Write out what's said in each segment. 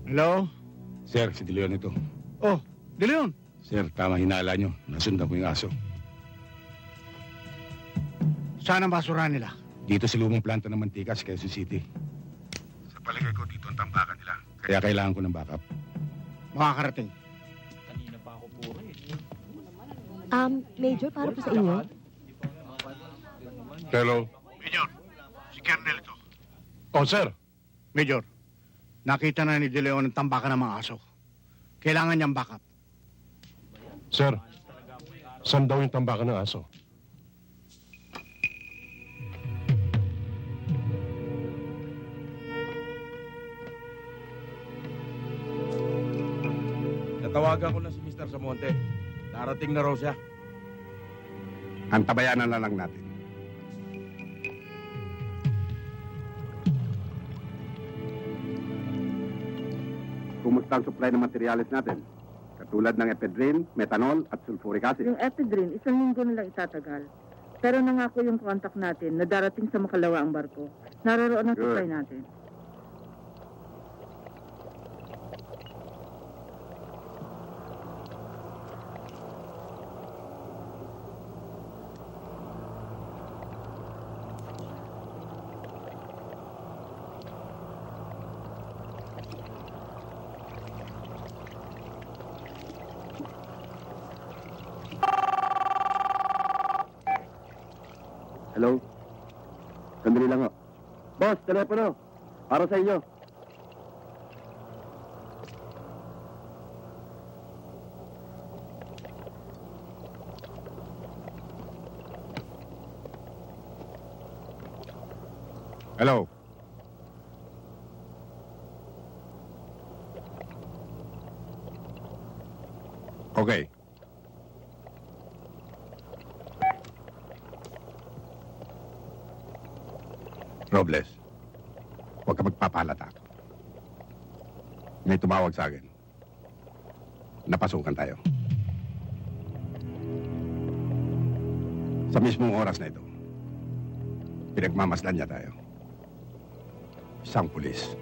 Hello? Sir, si De Leon ito. Oh, De Leon. Sir, tama hinala nyo. Nasundan ko yung aso. Saan ang basura nila? Dito sa lumang planta ng mantika sa Quezon City. Sa palagay ko, dito ang tambakan nila. Kaya kailangan ko ng backup. Makakarating. Major, para po sa inyo. Hello? Major, si Kernel ito. Oh, sir. Major, nakita na ni De Leon ang tambakan ng mga aso. Kailangan niyang backup. Sir, saan daw yung tambakan ng aso? Natawagan ko na si Mr. Samonte. Darating na raw siya. Antabayanan na lang natin. Kumusta ang supply ng materyales natin? Katulad ng ephedrine, methanol at sulfuric acid. Yung ephedrine, 1 linggo na lang itatagal. Pero nangako yung contact natin na darating sa Makalawa ang barko. Naroroon ang supply natin. Hello? Sandali lang ho. Boss, telepono. Para sa inyo. Hello? Okay. Robles, huwag ka magpapalata. May tumawag sa akin. Napasukan tayo. Sa mismong oras na ito, pinagmamasdan niya tayo. Isang pulis.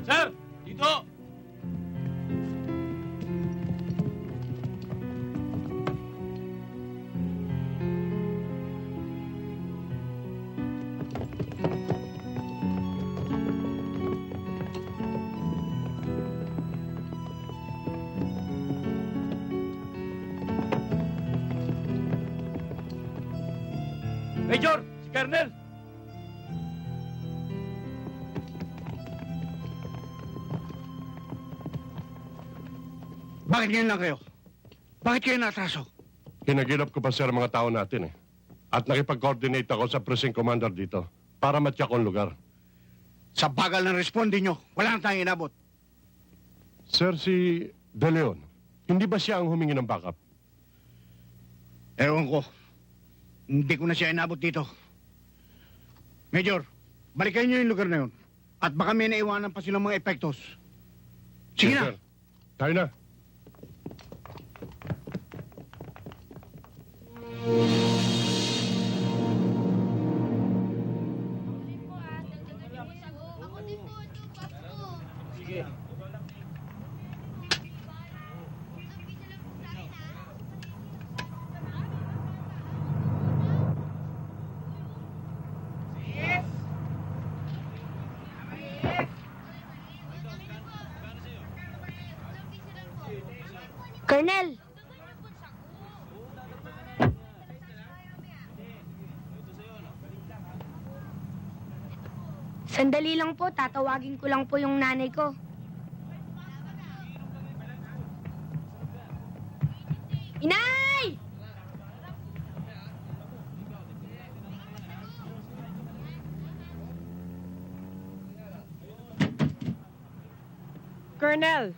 Sir! Dito! Major! Si Colonel! Bakit ngayon lang kayo? Bakit kayo natraso? Kinagilap ko pa sir ang mga tao natin eh. At nakipag-coordinate ako sa precinct commander dito para matyak ang lugar. Sa bagal ng responde nyo, wala na tayong inabot. Sir, si De Leon, hindi ba siya ang humingi ng backup? Ewan ko. Hindi ko na siya inabot dito. Major, balikan nyo yung lugar na yun. At baka may naiwanan pa silang mga epektos. Sige Yes, na. sir. Tayo na. Colonel! Sandali lang po, tatawagin ko lang po yung nanay ko. Inay! Colonel!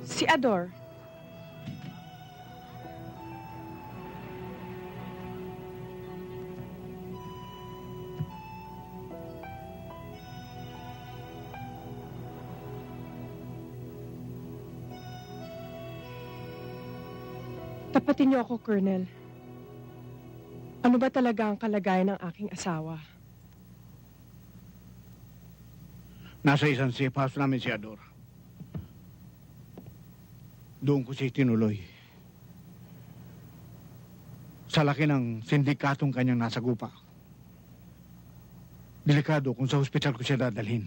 Si Ador. Tapatin niyo ako, Colonel. Ano ba talaga ang kalagayan ng aking asawa? Nasa isang safe house namin si Ador. Doon ko siya tinuloy. Sa laki ng sindikatong kanyang nasa gupa. Delikado kung sa hospital ko siya dadalhin.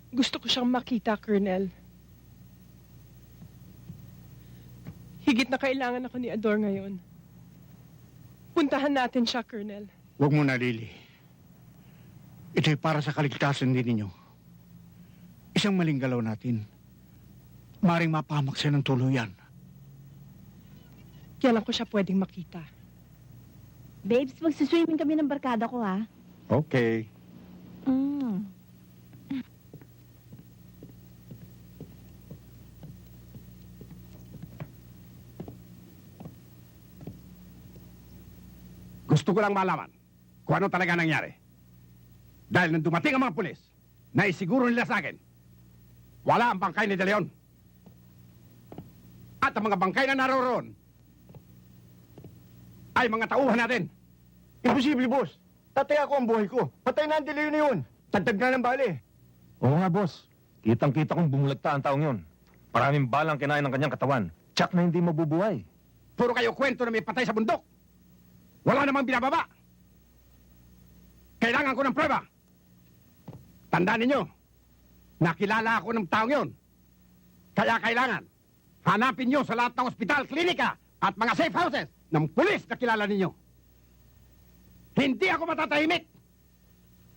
Gusto ko siyang makita, Colonel. Higit na kailangan ako ni Ador ngayon. Puntahan natin siya, Colonel. Huwag mo na, Lily. Ito'y para sa kaligtasan din ninyo. Isang maling galaw natin. Maring mapahamak siya ng tuluyan. Kailan ko siya pwedeng makita? Babes, magsiswimming kami ng barkada ko, ha? Okay. Mm. Gusto ko lang malaman kung ano talaga nangyari. Dahil nang dumating ang mga pulis, naisiguro nila sa akin, wala ang bangkay ni De Leon. At ang mga bangkay na naroroon ay mga tauhan natin. Imposible, boss. Tatay ako ang buhay ko. Patay na ang dilayo na yun. Tagtag na ng bali. Oo nga, boss. Kitang-kita kong bumulagta ang taong yun. Maraming balang kinain ng kanyang katawan. Tsak na hindi mabubuhay. Puro kayo kwento na may patay sa bundok. Wala namang binababa. Kailangan ko ng prueba. Tandaan ninyo, nakilala ako ng taong yon. Kaya kailangan, hanapin nyo sa lahat ng ospital, klinika, at mga safe houses ng pulis na kilala ninyo. Hindi ako matatahimik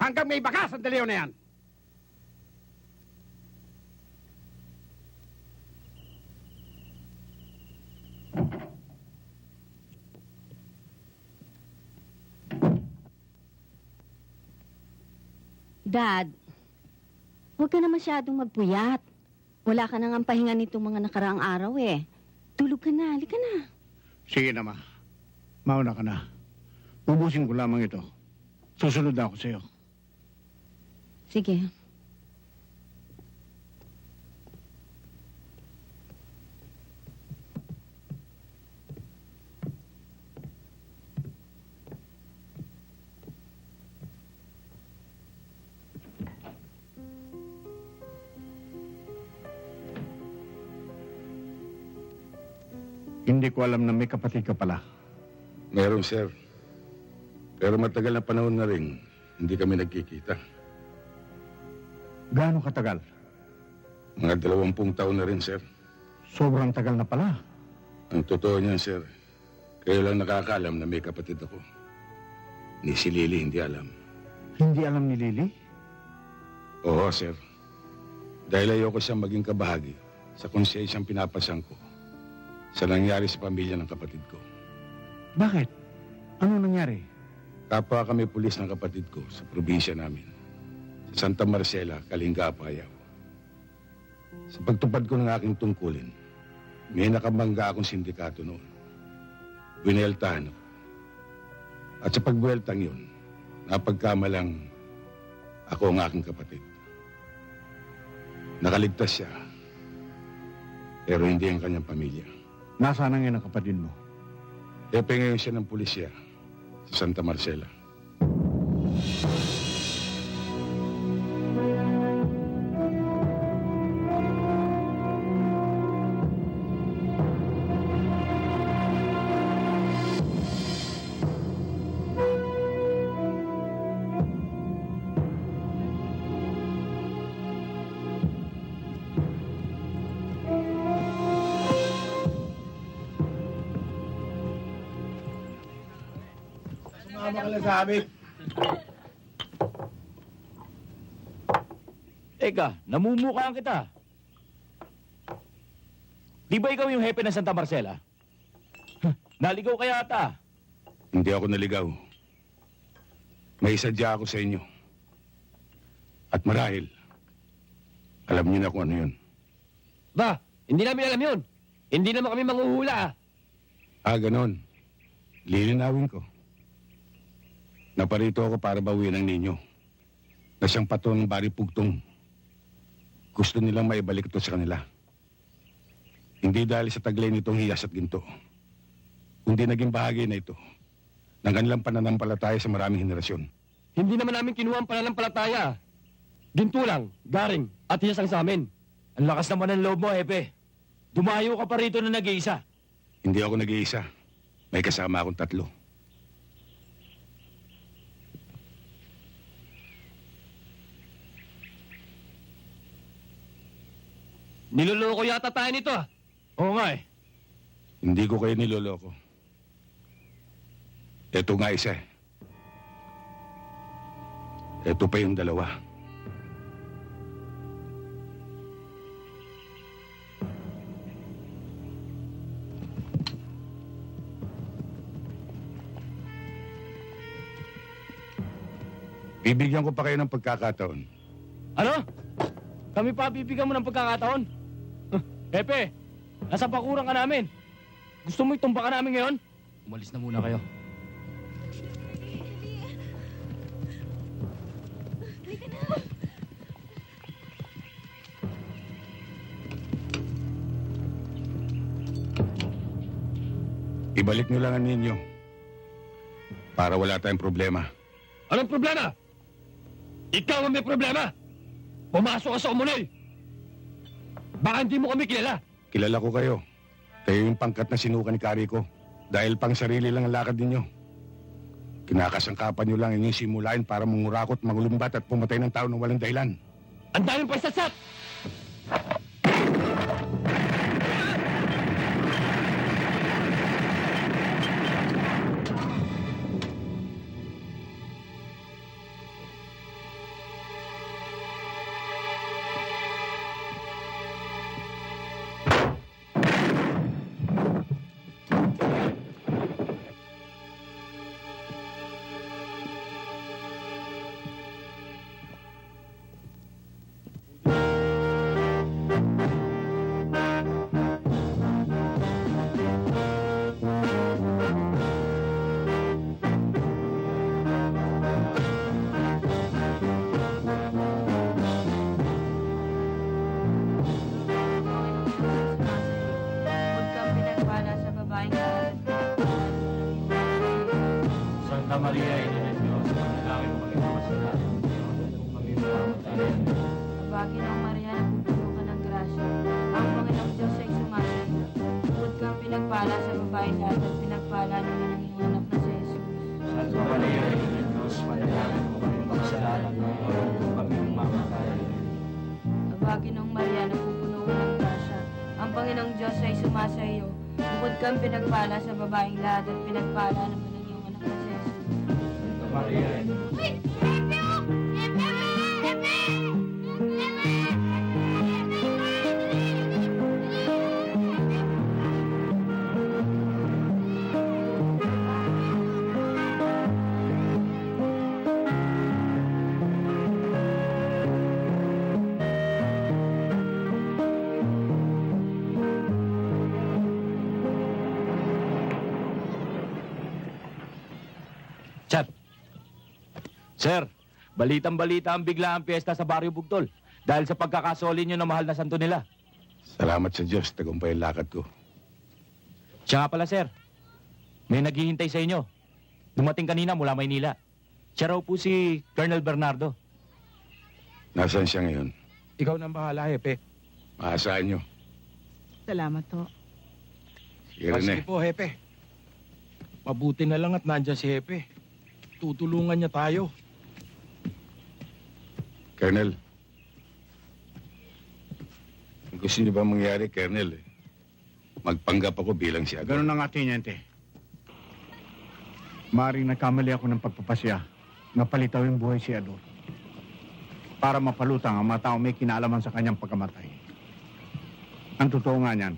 hanggang may bakas ang dalayo na yan. Dad, huwag ka na masyadong magpuyat. Wala ka nang pahinga nitong mga nakaraang araw eh. Tulog ka na, halika na. Sige na, Ma. Mauna ka na. Ubusin ko lamang ito. Susunod na ako sa'yo. Sige. Hindi ko alam na may kapatid ka pala. Meron, sir. Pero matagal na panahon na rin, hindi kami nagkikita. Gaano katagal? Mga 20 taon na rin, sir. Sobrang tagal na pala. Ang totoo niyan, sir, kayo lang nakakaalam na may kapatid ako. Ni si Lily hindi alam. Hindi alam ni Lily? Oo, sir. Dahil ayoko siyang maging kabahagi sa konsesyang pinapasang ko sa nangyari sa pamilya ng kapatid ko. Bakit? Ano nangyari? Kapwa kami pulis ng kapatid ko sa probinsya namin. Sa Santa Marcela, Kalinga, Apayao. Sa pagtupad ko ng aking tungkulin, may nakabangga akong sindikato noon. Buweltahan ako. At sa pagbuweltang yun, napagkamalang ako ang aking kapatid. Nakaligtas siya, pero hindi ang kanyang pamilya. Nasaan na ngayon ang kapatid mo? Epe ngayon siya ng pulisya sa Santa Marcela. Sumama ka lang sa amin. Teka, namumukhaan kita. Di ba ikaw yung hepe ng Santa Marcela? Naligaw ka yata. Hindi ako naligaw. May sadya ako sa inyo. At marahil, alam niyo na kung ano yun. Ba, hindi namin alam yun. Hindi naman kami manghuhula. Ganon. Lilinawin ko. Naparito ako para bawian ang ninyo. Na siyang patron ng Bari Pugtong. Gusto nilang maibalik ito sa kanila. Hindi dahil sa taglay nitong hiyas at ginto. Kundi naging bahagi na ito ng kanilang pananampalataya sa maraming henerasyon. Hindi naman namin kinuha ang pananampalataya. Ginto lang, garing, at hiyas ang sa amin. Ang lakas naman ng loob mo, hepe. Dumayo ka pa rito na nag-iisa. Hindi ako nag-iisa. May kasama akong 3. Niloloko yata tayo nito, ah. Oo nga eh. Hindi ko kayo niloloko. Ito nga isa eh. Ito pa yung 2. Bibigyan ko pa kayo ng pagkakataon. Ano? Kami pa bibigyan mo ng pagkakataon? Hepe, nasa bakuran ka namin. Gusto mo itumba ka namin ngayon? Umalis na muna kayo. Ibalik nyo lang ang ninyo. Para wala tayong problema. Anong problema? Ikaw ang may problema! Pumasok ka sa umunol! Baka hindi mo kami kilala. Kilala ko kayo. Kayo yung pangkat na sinuka ni Kari ko. Dahil pang sarili lang ang lakad ninyo. Kinakasangkapan nyo lang inyong simulain para mangurakot, mangulumbat at pumatay ng tao ng walang dahilan. Ang daming pagsasat! Santa Maria, inilis niyo sa panalangin mo kami masala. Bagay ng Maria, napupuno ka ng grasya. Ang Panginoong Diyos ay sumasin. Bukod kang pinagpala babaeng lahat at pinagpala naman ang iyong anak na si Jesus. Santa Maria, Ina ng Diyos, manalangin mo kami makasalanan ngayon kung kami mamatay. Tawagin ng Maria na pupuno ng grasya. Ang Panginoong Diyos ay sumasa iyo. Bukod kang pinagpala sa babaeng lahat at pinagpala naman ang iyong anak na si Jesus. Santa Maria, Ina ng Diyos. Chat. Sir, balitang-balita ang bigla ang piyesta sa Baryo Bugtol dahil sa pagkakasoli nyo ng mahal na santo nila. Salamat sa Diyos, tagumpay ang lakad ko. Siya nga pala, sir. May naghihintay sa inyo. Dumating kanina mula Maynila. Siya raw po si Colonel Bernardo. Nasaan siya ngayon? Ikaw nang bahala, Hepe. Maasahan nyo. Salamat po. Sige rin eh. Sige po, Hepe. Mabuti na lang at nandyan si Hepe. Tutulungan niya tayo. Colonel. Kung gusto niyo ba mangyari, Colonel, magpanggap ako bilang si Ador. Ganun na nga, Tiniente. Maring nagkamali ako ng pagpapasya na palitaw yung buhay si Ador para mapalutang ang mga tao may kinalaman sa kanyang pagkamatay. Ang totoo nga niyan,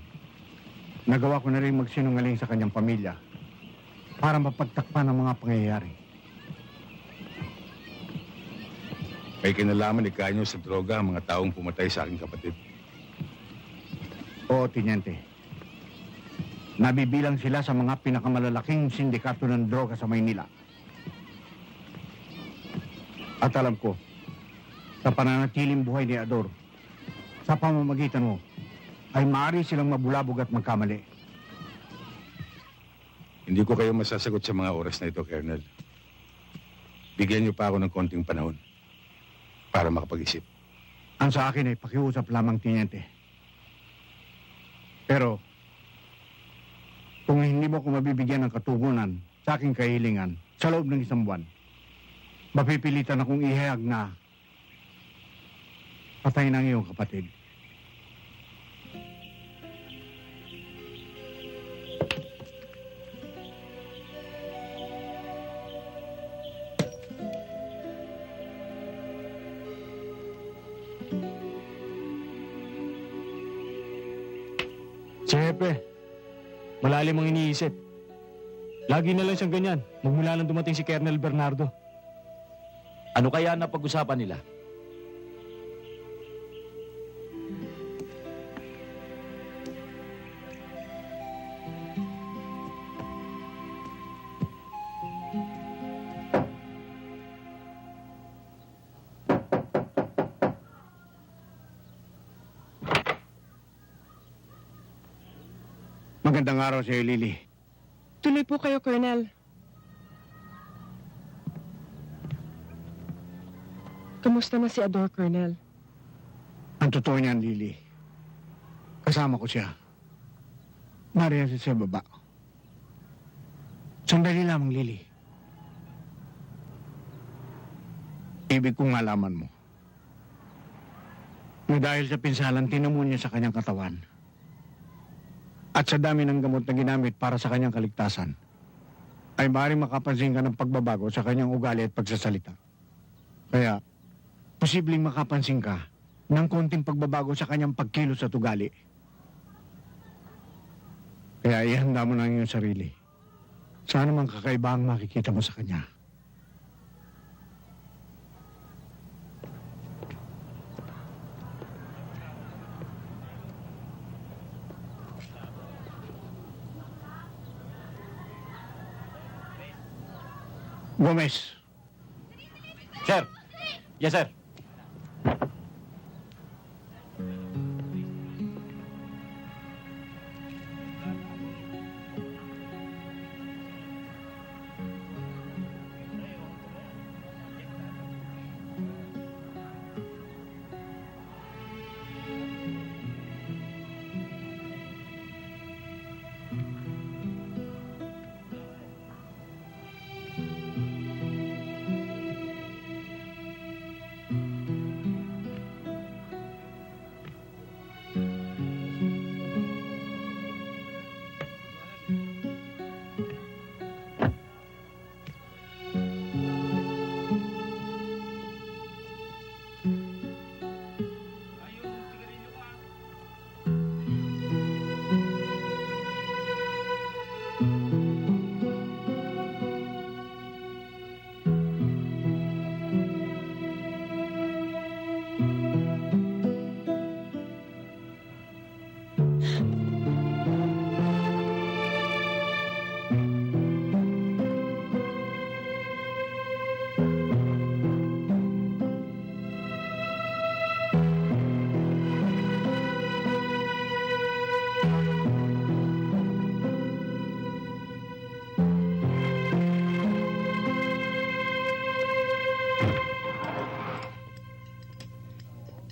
nagawa ko na rin magsinungaling sa kanyang pamilya para mapagtakpan ang mga pangyayari. May kinalaman ni Kanyo sa droga ang mga taong pumatay sa aking kapatid. Oo, Tiniente. Nabibilang sila sa mga pinakamalalaking sindikato ng droga sa Maynila. At alam ko, sa pananatiling buhay ni Ador, sa pamamagitan mo, ay maaari silang mabulabog at magkamali. Hindi ko kayo masasagot sa mga oras na ito, Colonel. Bigyan niyo pa ako ng konting panahon para makapag-isip. Ang sa akin ay pakiusap lamang, Tiniente. Pero, kung hindi mo ko mabibigyan ng katugunan sa aking kahilingan sa loob ng isang buwan, mapipilitan akong ihayag na patay ng iyong kapatid. Si Hepe, malalim ang iniisip. Lagi na lang siyang ganyan, magmula nang dumating si Colonel Bernardo. Ano kaya na pag-usapan nila? Magandang araw sa iyo, Lily. Tuloy po kayo, Colonel. Kamusta na si Ador, Colonel? Ang totoo niyan, Lily. Kasama ko siya. Nariyan siya sa baba. Sandali lamang, Lily. Ibig kong malaman mo na dahil sa pinsalang tinamunya sa kanyang katawan at sa dami ng gamot na ginamit para sa kanyang kaligtasan, ay maaaring makapansin ka ng pagbabago sa kanyang ugali at pagsasalita. Kaya, posibleng makapansin ka ng konting pagbabago sa kanyang pagkilos at ugali. Kaya ihanda mo na ang iyong sarili. Saan naman kakaiba ang makikita mo sa kanya? Gomez. Sir! Yes, sir.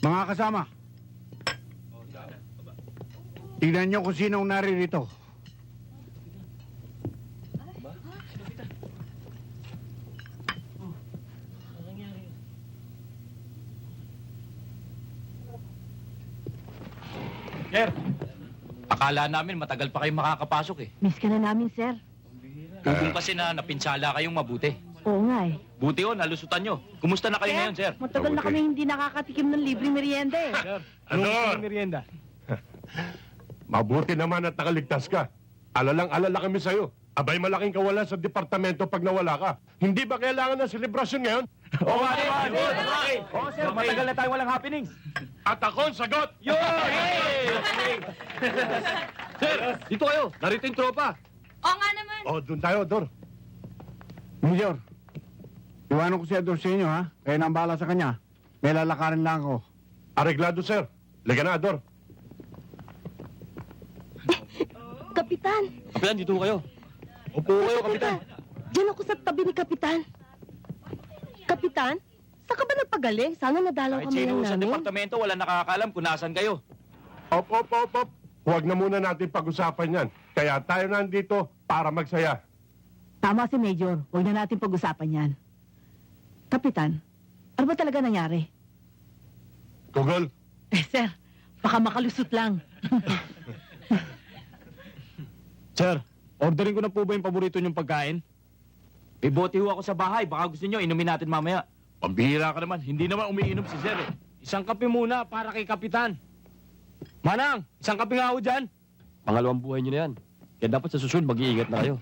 Mga kasama, tignan niyo kung sinong naririto. Sir, akala namin matagal pa kayong makakapasok eh. Miss ka na namin, sir. Bubong kasi na napinsala kayong mabuti. Oo nga eh. Buti yun, nalusutan nyo. Kumusta na kayo ngayon, sir? Matagal na kami hindi nakakatikim ng libre merienda eh. Sir, Ador! merienda? Mabuti naman at nakaligtas ka. Alalang-alala kami sa'yo. Abay, malaking kawalan sa departamento pag nawala ka. Hindi ba kailangan ng selebrasyon ngayon? Oo, Oo, sir, matagal na tayo walang happenings. At ako ang sagot! Sir, dito kayo. Narito yung tropa. Oo nga naman. Oh, doon tayo, Dor. Major, iwanan ko si Ador sa inyo, ha? Kaya nang bahala sa kanya. May lalakarin lang ako. Areglado, sir. Liga na, Dor. Kapitan! Kapitan, dito kayo. Upo kayo, kapitan. Diyan ako sa tabi ni Kapitan. Kapitan, saan ka ba nagpagaling? Sana nadalaw Kahit kami sino lang sa namin. departamento, wala nakakaalam kung nasan kayo. Op. Huwag na muna natin pag-usapan yan. Kaya tayo nandito para magsaya. Tama si Major. Huwag na natin pag-usapan yan. Kapitan, ano ba talaga nangyari? Google, Sir, baka makalusot lang. Sir, ordering ko na po ba yung paborito niyong pagkain? May bote ho ako sa bahay. Baka gusto niyo, inumin natin mamaya. Pambihira ka naman. Hindi naman umiinom si Sir eh. Isang kape muna para kay Kapitan. Manang, isang kape nga ako dyan. Pangalawang buhay niyo na yan. Kaya dapat sa susunod, mag-iingat na kayo.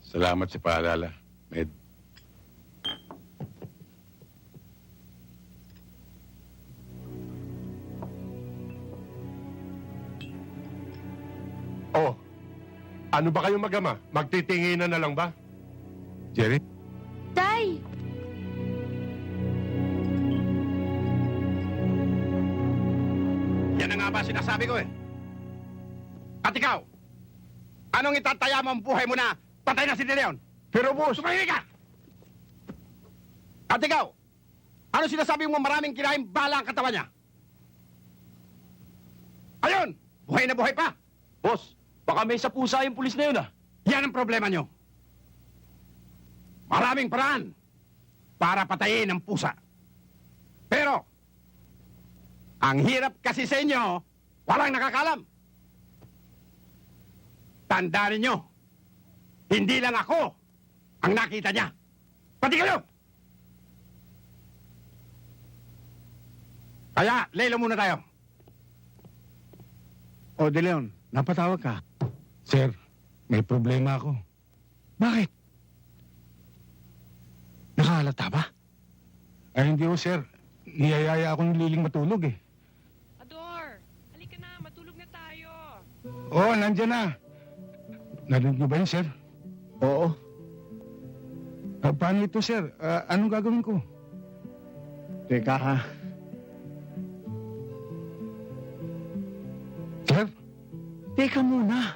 Salamat sa paalala, Med. oh, ano ba kayong mag-ama? Magtitinginan na lang ba? Jerry? Tay! Yan na nga ba sinasabi ko eh. At ikaw, anong itataya mo ang buhay mo na patay na si De Leon? Pero boss, Tumahimik ka! At ikaw, ano sinasabi mo maraming kinain bala ang katawan niya? Ayun! Buhay na buhay pa! Boss, baka may sa pusa yung pulis na yun ah. Yan ang problema nyo. Maraming paraan para patayin ang pusa. Pero, ang hirap kasi sa inyo, walang nakakalam. Tandaan ninyo, hindi lang ako ang nakita niya. Pati kayo! Kaya, lelo muna tayo. o De Leon, napatawag ka. Sir, may problema ako. Bakit? Nakahalata ba? Ay, hindi ko, sir. Niyayaya akong liling matulog eh. Ador, halika na, matulog na tayo. Oo, nandyan na. Narinig niyo ba yun, sir? Oo. Paano ito, sir? Anong gagawin ko? Teka ha. Sir? Teka muna.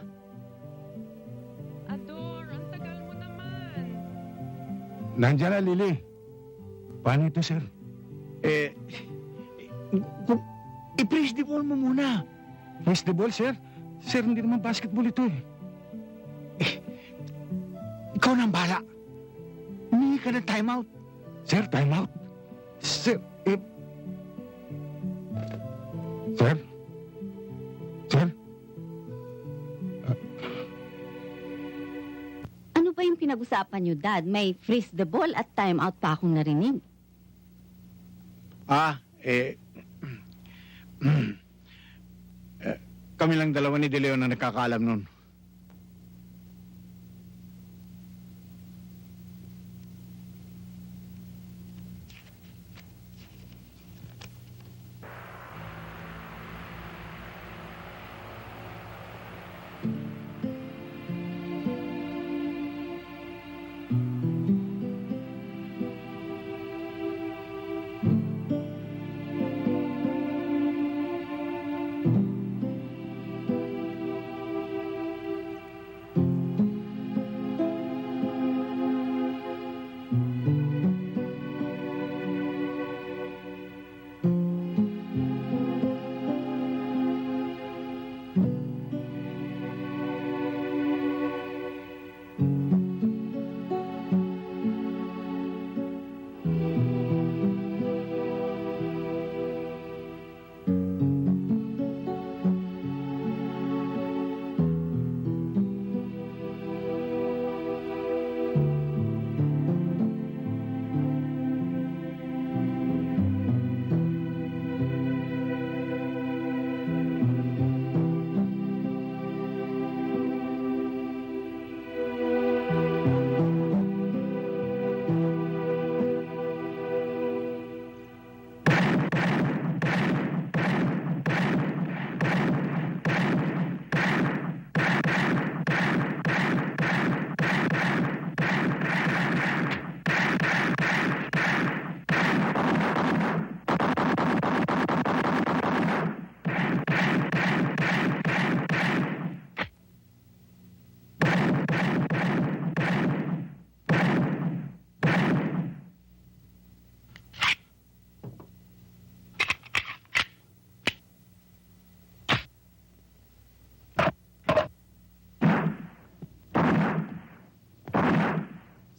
Ador, ang tagal mo naman. Nandyan na, Lily. Paano ito, sir? I-press the ball mo muna. Face the ball, sir? Sir, hindi naman basketball ito eh. Ikaw nang bala. Humingi ka ng timeout. Sir, time out. Sir, Sir? Sir? Ano ba yung pinag-usapan niyo, Dad? May freeze the ball at timeout pa akong narinig. Kami lang dalawa ni De Leon na nakakaalam nun.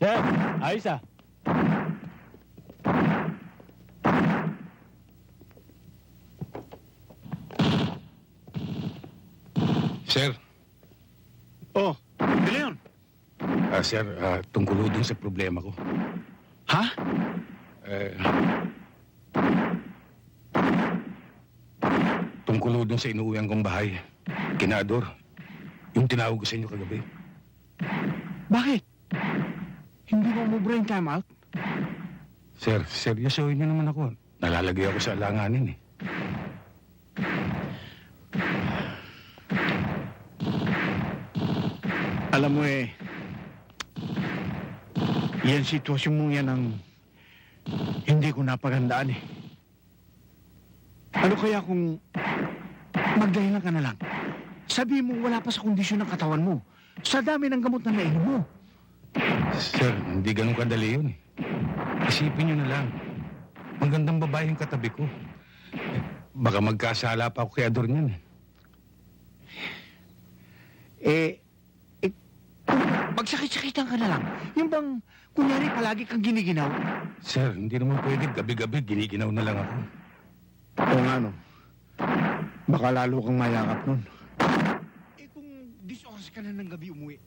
Sir, ayos ah. Sir, Oh, De Leon. sir, tungkol ho dun sa problema ko. Ha? Eh, tungkol ho dun sa inuuwian kong bahay. Kinador, yung tinawag ko sa inyo kagabi. Bakit? Hindi mo umubra yung time out? Sir, seryosohin niyo naman ako. Nalalagay ako sa alanganin eh. Alam mo yan sitwasyon mo yan ang hindi ko napagandaan eh. Ano kaya kung magdahilan ka na lang? Sabi mo wala pa sa kondisyon ng katawan mo. Sa dami ng gamot na nainom mo. Sir, hindi ganun kadali yun eh. Isipin niyo na lang. Magandang babae yung katabi ko. Baka magkasala pa ako kay Ador niyan eh. Magsakit-sakitan ka na lang. Yung bang, kunyari palagi kang giniginaw. Sir, hindi naman pwede. Gabi-gabi, giniginaw na lang ako. Oo nga no. Baka lalo kang mayakap nun. Kung 10 oras ka na ng gabi umuwi,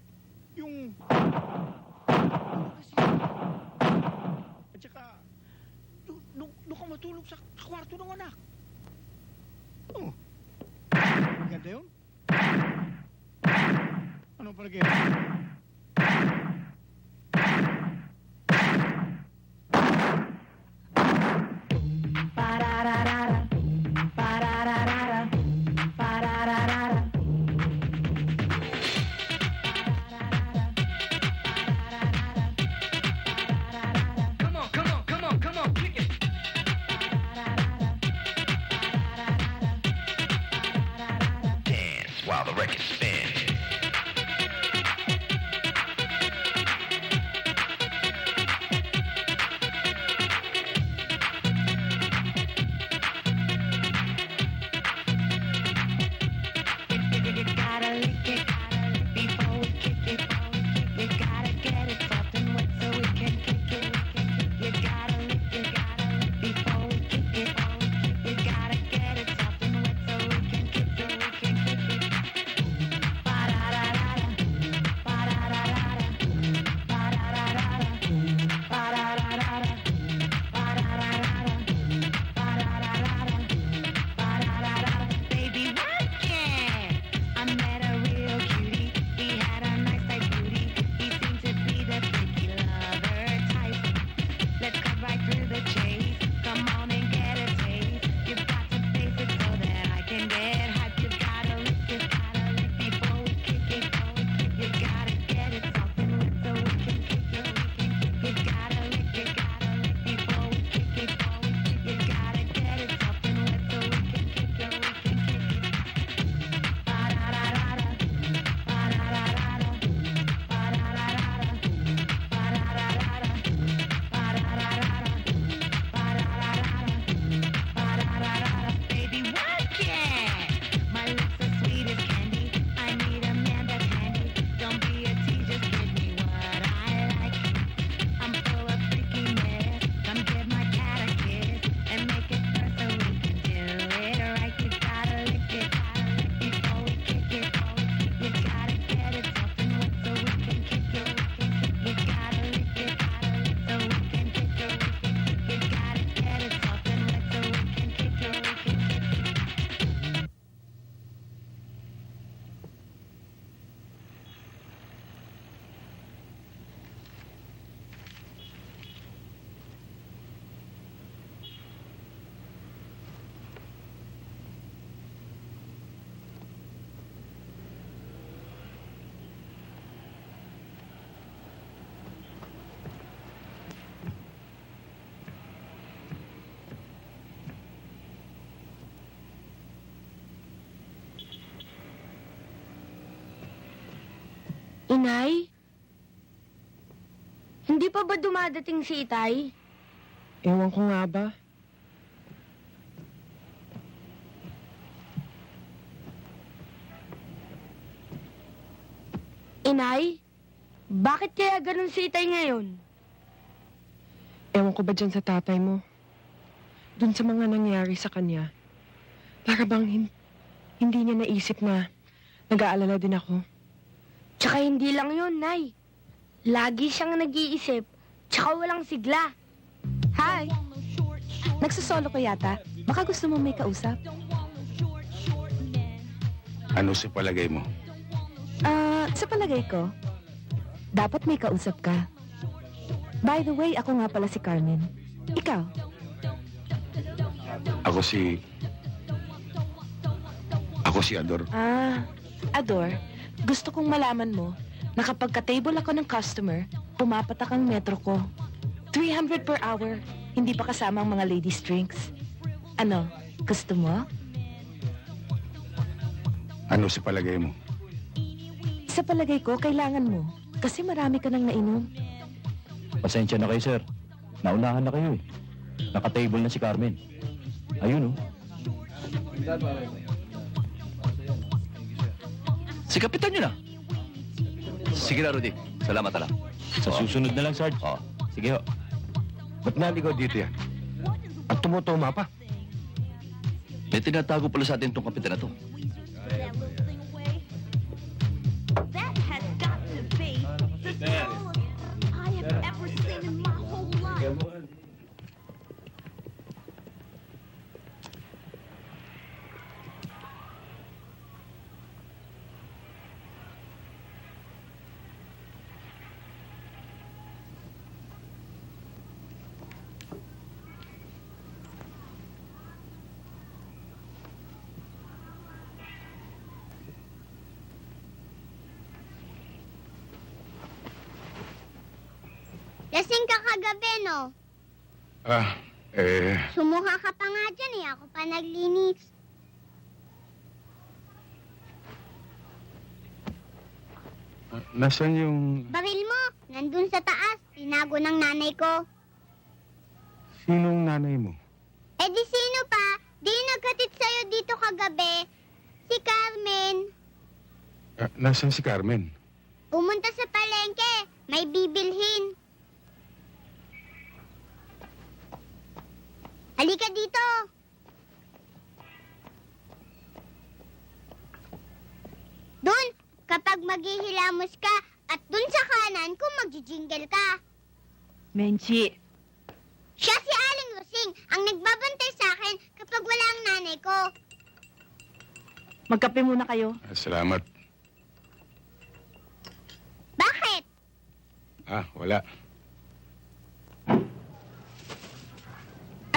yung... At saka, doon ka matulog sa kwarto ng anak. Oh. Ganda yun? Ano pa rin? While the record spins. Inay? Hindi pa ba dumadating si Itay? Ewan ko nga ba? Inay? Bakit kaya ganun si Itay ngayon? Ewan ko ba dyan sa tatay mo? Dun sa mga nangyari sa kanya. Para bang hindi niya naisip na nag-aalala din ako. Tsaka hindi lang yun, Nay. Lagi siyang nag-iisip, tsaka walang sigla. Hi! Nagsasolo ko yata. Baka gusto mo may kausap? Ano sa palagay mo? Sa palagay ko, dapat may kausap ka. By the way, ako nga pala si Carmen. Ikaw? Ako si Ador. Ador, gusto kong malaman mo na kapag ka-table ako ng customer, pumapatak ang metro ko. 300 per hour, hindi pa kasama ang mga ladies' drinks. Ano, gusto mo? Ano sa palagay mo? Sa palagay ko, kailangan mo. Kasi marami ka nang nainom. Pasensya na kayo, sir. Naunahan na kayo eh. Naka-table na si Carmen. Ayun oh. Si Kapitan yun ah. Sige na, Rudy. Salamat ala. Sa susunod na lang, Sarge. Oo. Sige ho. Ba't naligaw dito yan? At tumutuma pa? May tinatago pala sa atin itong kapitan na to. That has got to be the smallest I have ever seen in my whole life. Lasing ka kagabi, no? Sumuha ka pa nga dyan eh. Ako pa naglinis. Nasaan yung... Baril mo, nandun sa taas. Tinago ng nanay ko. Sinong nanay mo? Eh di sino pa? Di nagkatid sa'yo dito kagabi. Si Carmen. Nasaan si Carmen? Pumunta sa palengke. May bibilhin. Halika dito. Dun, kapag maghihilamos ka, at dun sa kanan kung magjijingle ka. Menchi, Siya si Aling Rosing, ang nagbabantay sa akin kapag wala ang nanay ko. magkape muna kayo. Salamat. Bakit? Wala.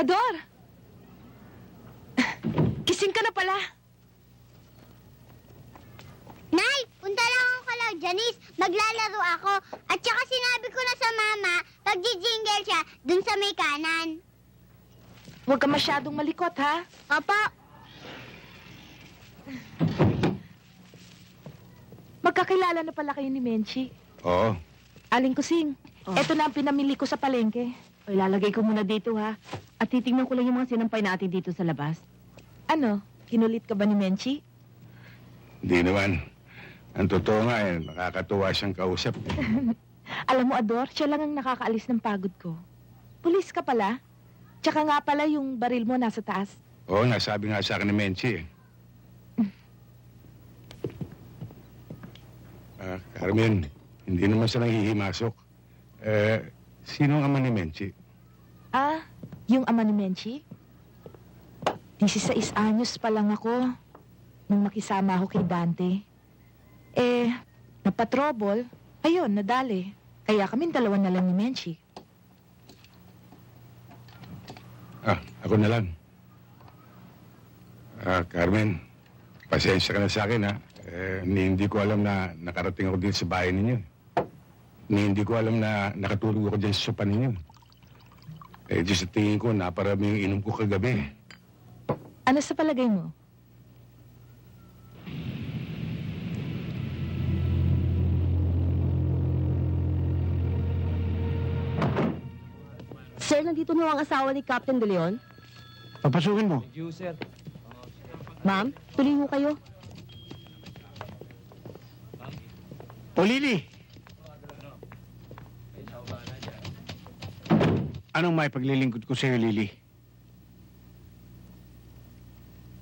Ador! Kising ka na pala. Nay, punta lang ako kala Janice. Maglalaro ako. At saka sinabi ko na sa mama, pag jingle siya, dun sa may kanan. Huwag ka masyadong malikot, ha? Opo. Magkakilala na pala kayo ni Menchi. Oo. Aling Kusing, eto na ang pinamili ko sa palengke. O, ilalagay ko muna dito, ha? At titingnan ko lang yung mga sinampay natin dito sa labas. Ano, kinulit ka ba ni Menchi? Hindi naman. Ang totoo nga nakakatuwa siyang kausap. Alam mo, Ador, siya lang ang nakakaalis ng pagod ko. Pulis ka pala. Tsaka nga pala yung baril mo nasa taas. Oo nga, sabi nga sa akin ni Menchi eh. Carmen, hindi naman siya nanghihimasok. Sino ang ama ni Menchi? Yung ama ni Menchi? 16 anyos pa lang ako nung makisama ako kay Dante. Napatrobol, ayun, nadali. Kaya kaming dalawa na lang ni Menchi. Ako na lang. Carmen, pasensya ka na sa akin, ha? Hindi ko alam na nakarating ako dito sa bahay ninyo. Hindi ko alam na nakatulog ako dyan sa sopa ninyo. Diyos sa tingin ko, naparami yung inom ko kagabi. Ano sa palagay mo? Sir, nandito na ang asawa ni Captain De Leon. Papasukin mo. Thank you, sir. Ma'am, tuloy mo kayo. O, Lily! Anong may paglilingkod ko sa'yo, Lily?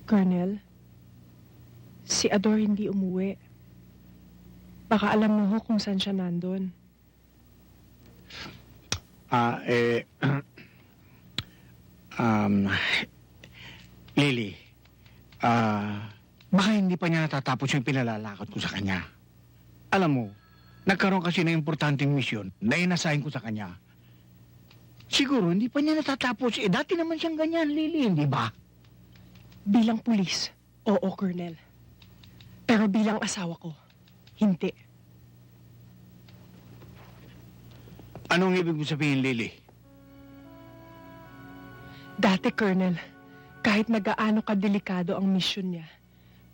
Colonel, si Ador hindi umuwi. Baka alam mo ho kung saan siya nandun. Lily, baka hindi pa niya natatapos yung pinalalakad ko sa kanya. Alam mo, nagkaroon kasi ng importanteng misyon na inasahin ko sa kanya. Siguro hindi pa niya natatapos. Dati naman siyang ganyan, Lily, hindi ba? Bilang pulis, oo, Colonel. Pero bilang asawa ko, hindi. Anong ibig mo sabihin, Lily? Dati, Colonel, kahit nagaano kadelikado ang misyon niya,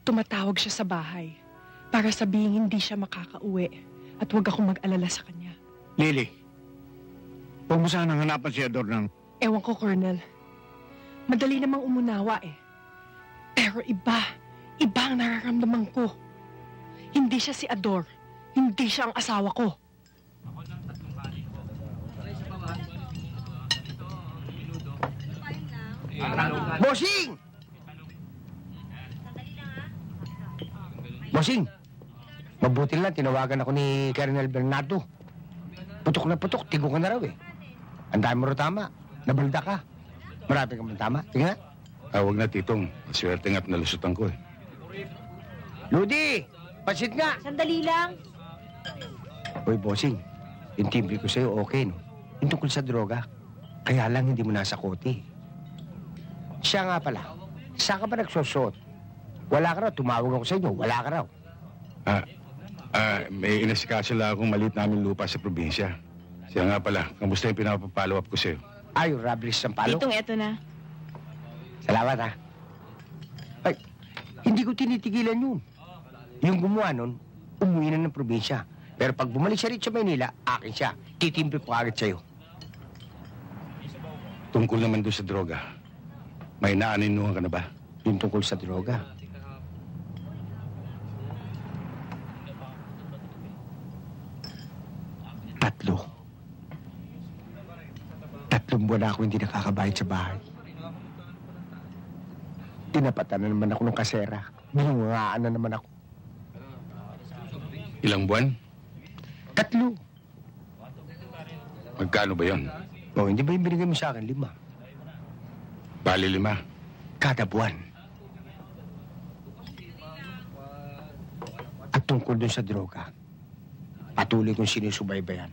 tumatawag siya sa bahay para sabihin hindi siya makakauwi at huwag akong mag-alala sa kanya. Lily, huwag mo sanang hanapan si Ador ng... Ewan ko, Colonel. Madali namang umunawa eh. Pero iba ang nararamdaman ko. Hindi siya si Ador. Hindi siya ang asawa ko. Bossing! Bossing! Mabuti lang, tinawagan ako ni Colonel Bernardo. Putok na putok, tigo ka na raw eh. Ang dami mo raw tama. Nabalda ka. Marami ka man tama. Tingnan. Huwag na, Titong. Maswerte nga't nalusutan ko eh. Ludi! Pasit nga! Sandali lang. Hoy, bossing. Yung timbre ko sa'yo, okay, no? Yung tungkol sa droga. Kaya lang hindi mo nasa kote. Siya nga pala. Saan ka ba nagsusot? Wala ka raw. Tumawag ako sa inyo. Wala ka raw. May inasikaso lang akong maliit namin lupa sa probinsya. Siya nga pala, kamusta yung pinapapalo up ko sa'yo? Yung robberies ng palo? Titong, eto na. Salamat, ha? Ay, hindi ko tinitigilan yun. Yung gumawa nun, umuwi na ng probinsya. Pero pag bumalik siya rito sa Maynila, akin siya. Titimbre ko agad sa'yo. Tungkol naman doon sa droga. May naaninuhan ka na ba? Yung tungkol sa droga. Tatlong buwan na ako hindi nakakabayad sa bahay. Tinapatan na naman ako ng kasera. Binungaan na naman ako. Ilang buwan? 3. Magkano ba yon? Hindi ba yung binigay mo sa akin 5? Bali 5. Kada buwan. At tungkol dun sa droga, patuloy kong sinusubaybayan.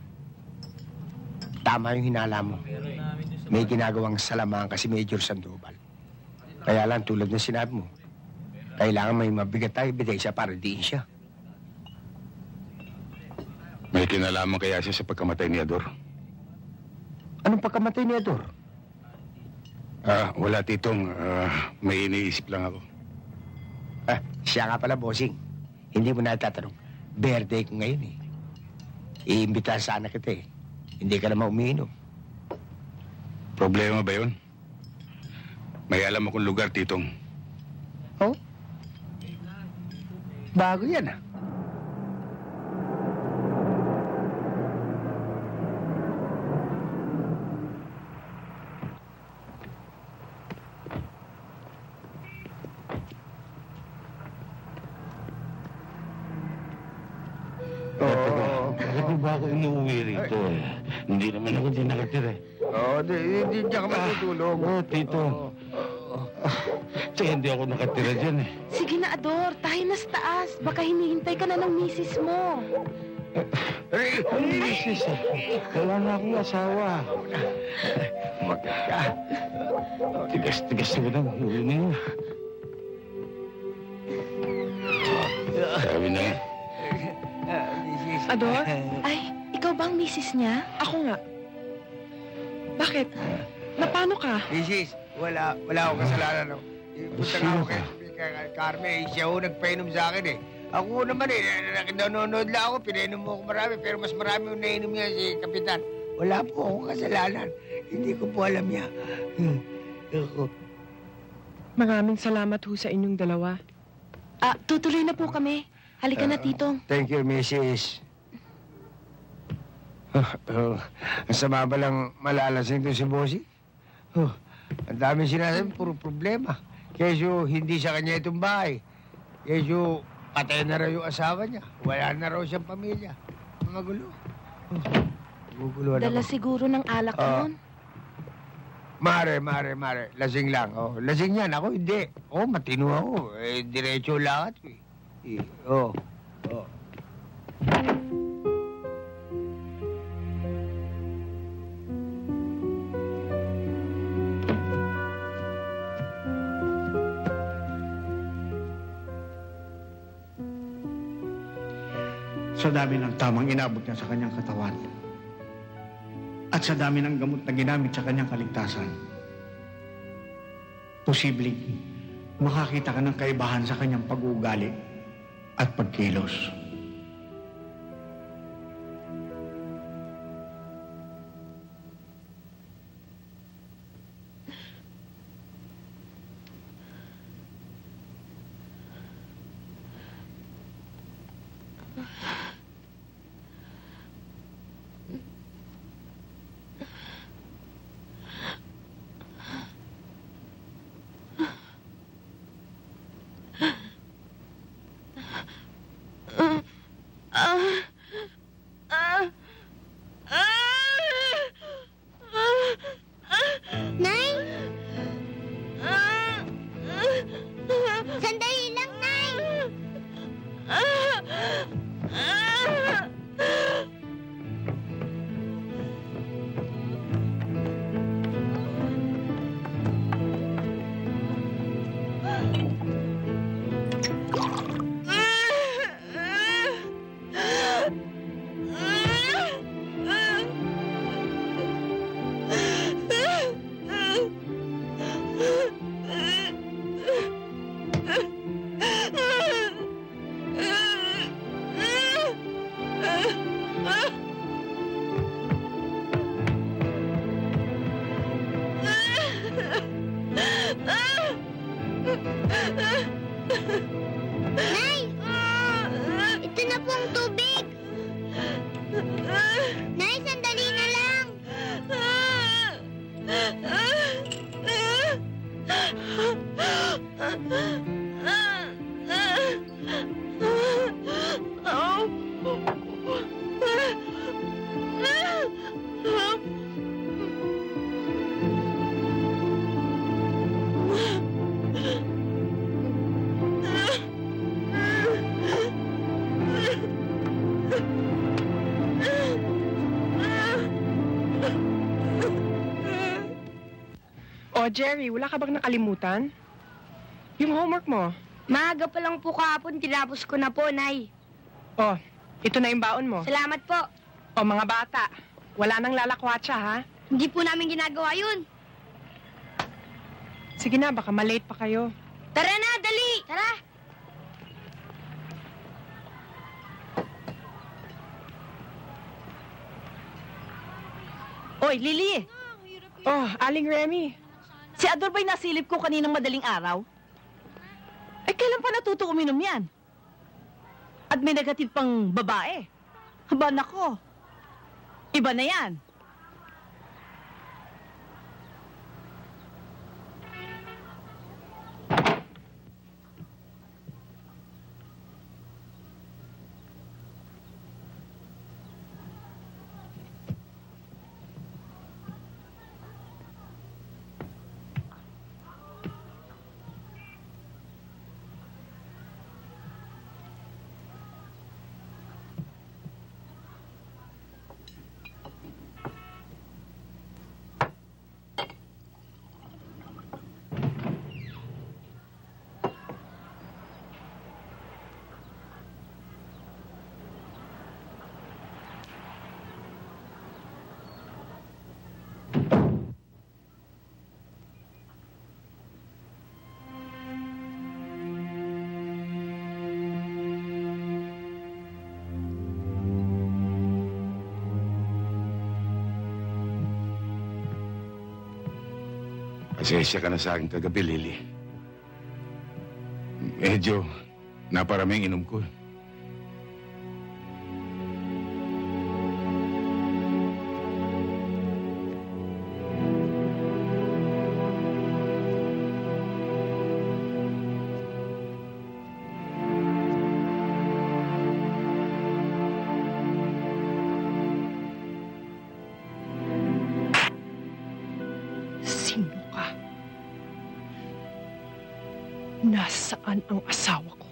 Tama yung hinala mo. May ginagawang salamangan kasi Major Sandoval. Kaya lang tulad ng sinabi mo, kailangan may mabigat tayo ebidensya para diin siya. May kinalaman kaya siya sa pagkamatay ni Ador? Anong pagkamatay ni Ador? Wala, Titong. May iniisip lang ako. Siya nga pala, bossing. Hindi mo na tatanong. Birthday ko ngayon eh. Iimbitahan sana kita eh. Hindi ka naman umiinom. Problema ba yun? May alam akong lugar, Titong. Oh? Bago yan ah. Bakit mo ba ako inuwi rito eh? Hindi naman ako din nakatira eh. Hindi ka matutulog. Tito. Hindi ako nakatira dyan eh. Sige na, Ador. Tayo na sa taas. Baka hinihintay ka na ng misis mo. Misis eh. Wala na akong asawa. Tigas-tigas na ng ulo niyo. Sabi na. Ador? Ay, ikaw bang misis niya? Ako nga. Bakit? Napano ka? Mrs., wala akong kasalanan. No? Punta nga ako kay Carmen, siya ho nagpainom sa akin eh. Ako naman eh, nanonood lang ako, pinainom mo ako marami, pero mas marami yung nainom niya si Kapitan. Wala po akong kasalanan. Hindi ko po alam niya. Maraming salamat ho sa inyong dalawa. Tutuloy na po kami. Halika na, Titong. Thank you, Mrs. Ang sama ba lang malalasing to si Bossy? Ang dami sinasabi, puro problema. Kesyo, hindi sa kanya itong bahay. Kesyo, patay na raw yung asawa niya. Wala na raw siyang pamilya. Magulo. Guguluhan Dala ako. siguro ng alak yun. Mare. Lasing lang. Lasing yan. Ako hindi. Matino ako. Diretso lahat. Oh. Sa dami ng tamang inabot niya sa kanyang katawan at sa dami ng gamot na ginamit sa kanyang kaligtasan, posibleng makakita ka ng kaibahan sa kanyang pag-uugali at pagkilos. Nay? Sandali lang, Nay! Nay! Ito na po ang tubig! Nay, sandali na lang! Oh, Jerry, wala ka bang nakalimutan? Yung homework mo. Maaga pa lang po kahapon, tinapos ko na po, Nay. Oh, ito na yung baon mo. Salamat po. Oh, mga bata, wala nang lalakwatsa, ha? Hindi po namin ginagawa yun. Sige na, baka malate pa kayo. Tara na, dali! Tara! Oy, Lily! Oh, Aling Remy. Si Ador ba'y nasilip ko kaninang madaling araw? Eh, kailan pa natuto uminom yan? At may negative pang babae. Haba nako. Iba na yan. Pasensya ka na sa akin kagabi, Lily. Medyo naparaming inom ko. Sino ka? Nasaan ang asawa ko?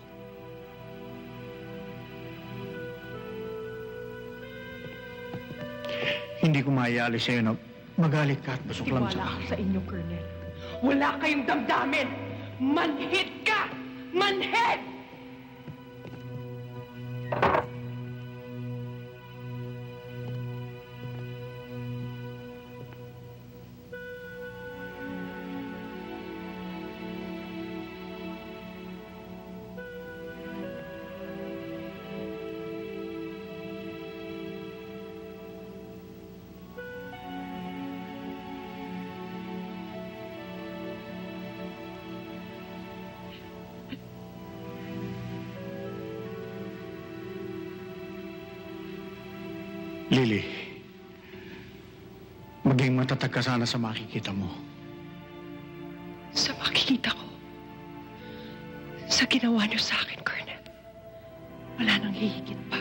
Hindi ko maialis sa'yo na magalit ka at busok lang sa Tiwala ako akin. sa inyo, Colonel. Wala kayong damdamin! Manhid ka! Manhid! Lily, maging matatag ka sana sa makikita mo. Sa makikita ko, sa ginawa niyo sa akin, Colonel, wala nang hihigit pa.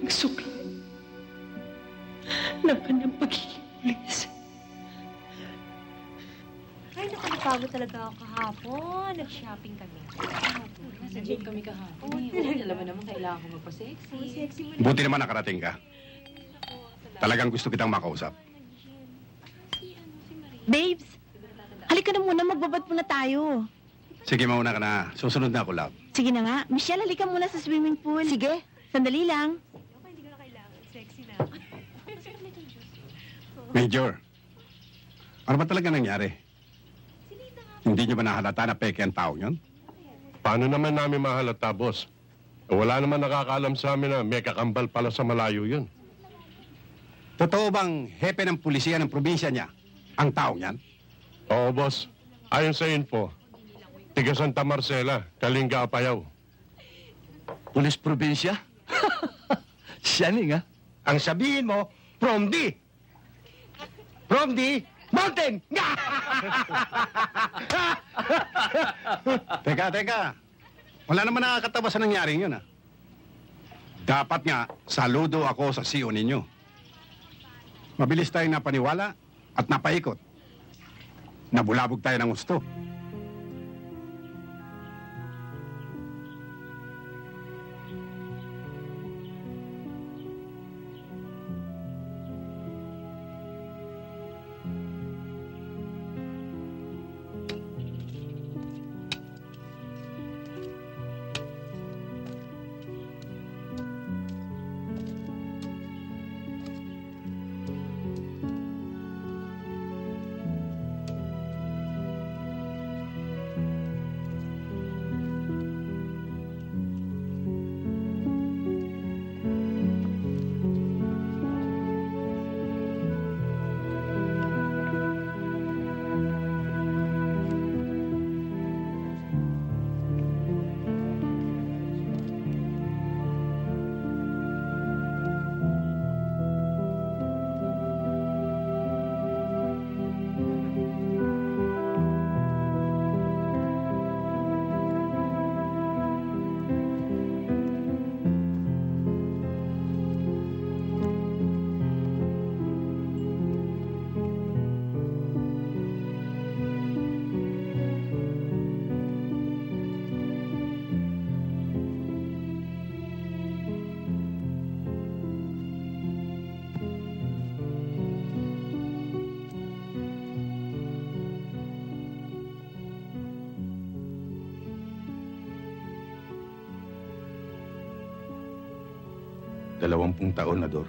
Sukli ng kanyang pagiging pulis. Ay, nakapagod talaga ako kahapon. Nag-shopping kami. Nasa gym kami kahapon. Alam mo naman, kailangan ko magpa-sexy. Sexy mo Buti naman nakarating ka. Talagang gusto kitang makausap. Babes, halika na muna, magbabad muna tayo. Sige, mauna ka na. Susunod na ako, love. Sige na nga. Michelle, halika muna sa swimming pool. Sige. Sandali lang. Major, ano ba talaga nangyari? Hindi niyo ba nahalata na peke ang tao yun? Paano naman namin mahalata, boss? Wala naman nakakaalam sa amin na may kakambal pala sa malayo yun. Totoo bang hepe ng pulisya ng probinsya niya ang tao yan? Oo, boss. Ayon sa info, tiga Santa Marcela, Kalinga, Apayao. Pulis probinsya? Siyaning, ha? Ang sabihin mo, from the mountain! Teka. Wala naman nakakatawa sa nangyaring yun, ha? Dapat nga, saludo ako sa CEO ninyo. Mabilis tayong napaniwala at napaikot. Nabulabog tayo ng gusto. 20 taon, Ador.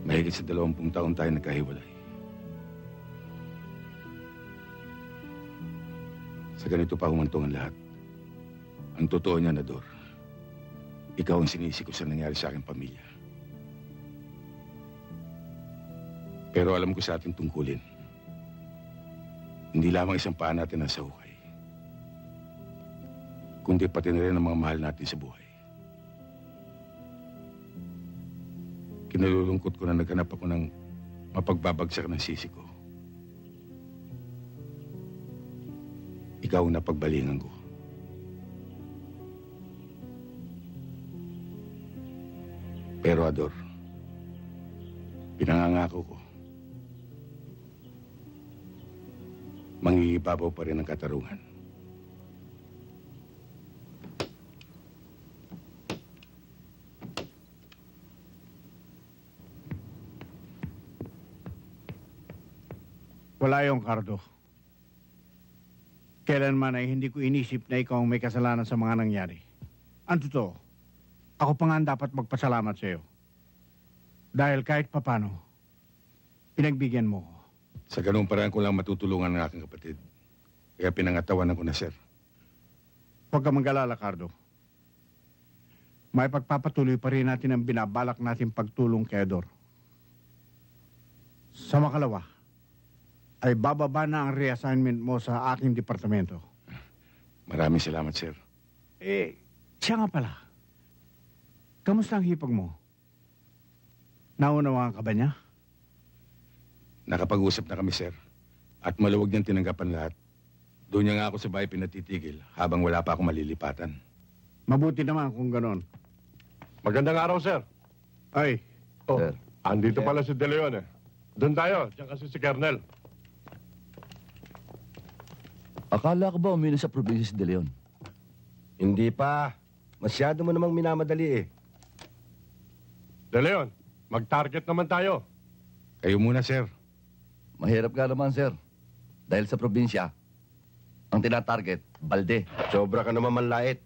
Mahigit sa 20 taon tayo nagkahiwalay. Sa ganito pa humantong ang lahat. Ang totoo niya, Ador, ikaw ang sinisi ko sa nangyari sa aking pamilya. Pero alam ko sa ating tungkulin, hindi lamang isang paa natin nasa hukay, kundi pati na rin ang mga mahal natin sa buhay. Kinalulungkot ko na naghanap ako ng mapagbabagsak ng sisi ko. Ikaw ang napagbalingan ko. Pero Ador, pinangangako ko, mangingibabaw pa rin ang katarungan. Wala yung Cardo. Kailanman ay hindi ko inisip na ikaw ang may kasalanan sa mga nangyari. Ang totoo, ako pa nga ang dapat magpasalamat sa iyo. Dahil kahit papano, pinagbigyan mo ko. Sa ganung paraan ko lang matutulungan ng aking kapatid. Kaya pinangatawanan ko na, sir. Huwag ka mag-alala, Cardo. May pagpapatuloy pa rin natin ang binabalak natin pagtulong kay Ador. Sa makalawa, ay bababa na ang reassignment mo sa aking departamento. Maraming salamat, sir. Siya nga pala. Kamusta ang hipag mo? Naunawaan ka ba niya? Nakapag-usap na kami, sir. At maluwag niyang tinanggapan lahat. Doon niya nga ako sa bahay pinatitigil habang wala pa akong malilipatan. Mabuti naman kung ganon. Magandang araw, sir. Ay. Oh, andito pala si De Leon, eh. Doon tayo. Diyan kasi si Kernel. Akala ko ba umino sa probinsya si De Leon? Hindi pa. Masyado mo namang minamadali eh. De Leon, mag-target naman tayo. Kayo muna, sir. Mahirap ka naman, sir. Dahil sa probinsya, ang tinatarget, balde. Sobra ka naman manlait.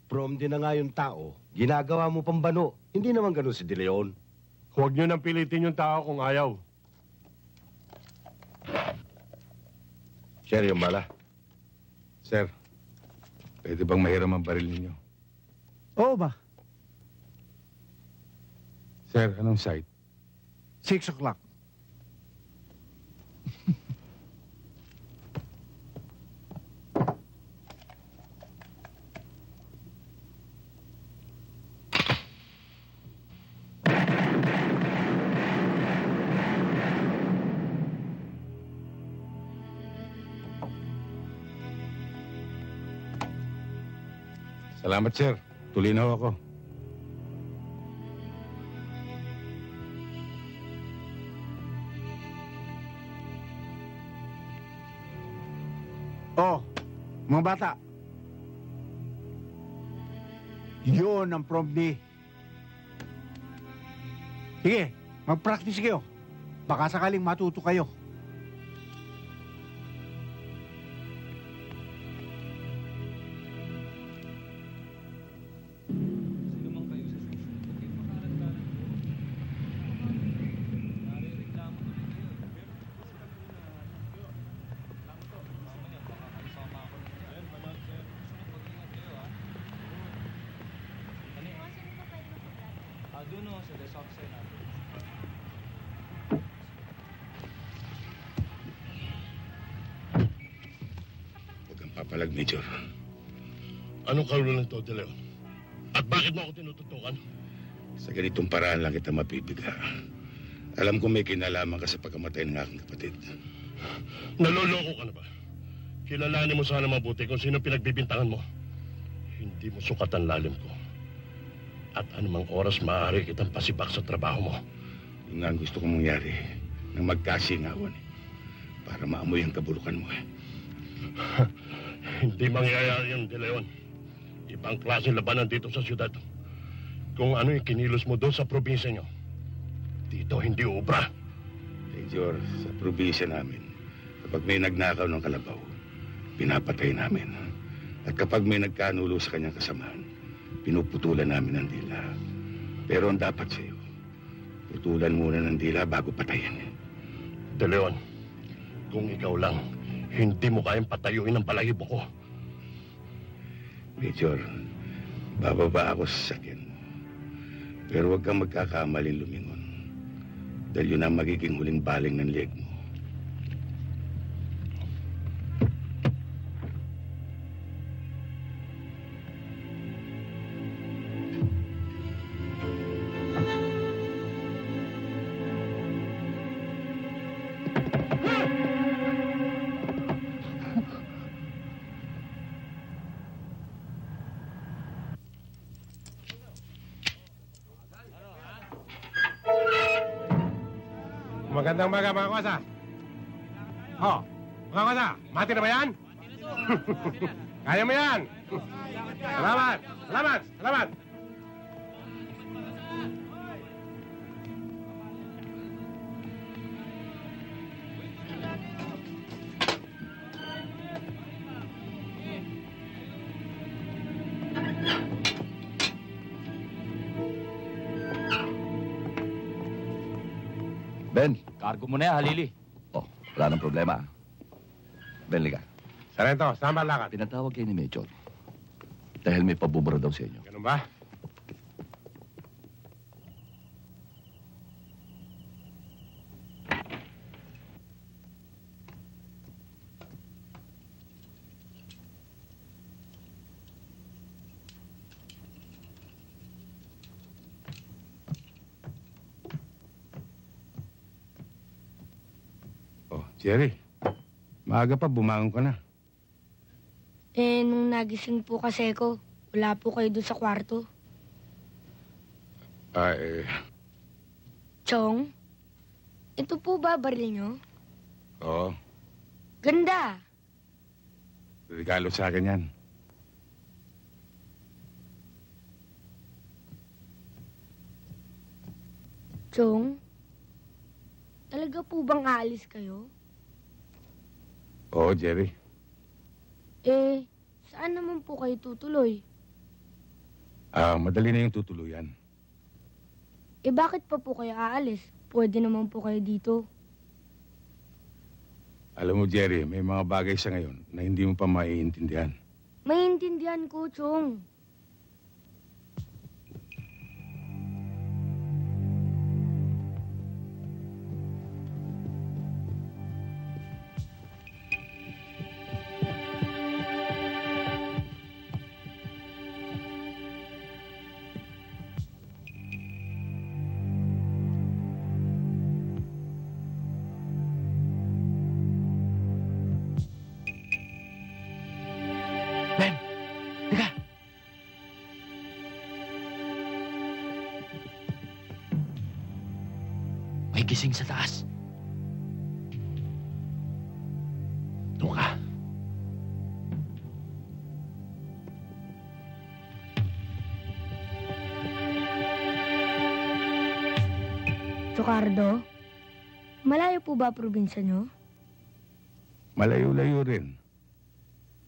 Prom din na nga yung tao. Ginagawa mo pang bano. Hindi naman ganun si De Leon. Huwag niyo nang pilitin yung tao kung ayaw. Sir, yung bala. Sir, pwede bang mahiram ang baril ninyo? Oo ba? Sir, anong site? 6 o'clock. Salamat, sir. Tuloy na ho ako. Oh, mga bata. Yun ang prom D. Sige, mag-practice kayo. Baka sakaling matuto kayo. Huwag kang papalag, Major. Anong karulan nito, De Leon? At bakit mo ako tinututukan? Sa ganitong paraan lang kita mapipigla. Alam ko may kinalaman ka sa pagkamatay ng aking kapatid. Naloloko ka na ba? Kilalanin mo sana mabuti kung sino pinagbibintangan mo. Hindi mo sukat ang lalim ko. At anumang oras maaari kitang pasibak sa trabaho mo. Yung nga ang gusto kong mangyari nang magkasingawan para maamoy ang kabulukan mo. Hindi mangyayari yan, De Leon. Ibang klase labanan dito sa syudad. Kung ano yung kinilos mo doon sa probinsya nyo, dito hindi ubra. Major, sa probinsya namin, Kapag may nagnakaw ng kalabaw, pinapatay namin. At kapag may nagkanulo sa kanyang kasamahan, pinuputulan namin ang dila. Pero ang dapat sa'yo, putulan muna ng dila bago patayin. De Leon, kung ikaw lang, hindi mo kayang patayuin ang balahibo ko. Major, bababa ako sa sakyan. Pero huwag kang magkakamaling lumingon. Dahil yun ang magiging huling baling ng leg mo. Magandang umaga, mga kwasa. Oh, mga kwasa, mati na ba yan? Kaya mo yan. Salamat, salamat, salamat. Ben. Cargo mo na yan, Halili. Oh, wala nang problema. Ben, liga. Sarento, saan ba lakad? Pinatawag kayo ni Major. Dahil may pabubura daw sa inyo. Ganun ba? Oh, Jerry, maaga pa, bumangon ka na. Eh, nung nagising po kasi ko, wala po kayo doon sa kwarto. Chong, ito po ba baril nyo? Oo, Ganda! regalo sa akin yan. Chong, talaga po bang aalis kayo? Oo, Jerry. Eh, saan naman po kayo tutuloy? Madali na yung tutuluyan. Eh, bakit pa po kayo aalis? Pwede naman po kayo dito. Alam mo, Jerry, may mga bagay sa ngayon na hindi mo pa maiintindihan. Maintindihan ko, Chong. Ben, liga. May gising sa taas. Doon ka. Chocardo, malayo po ba probinsya nyo? Malayo-layo rin.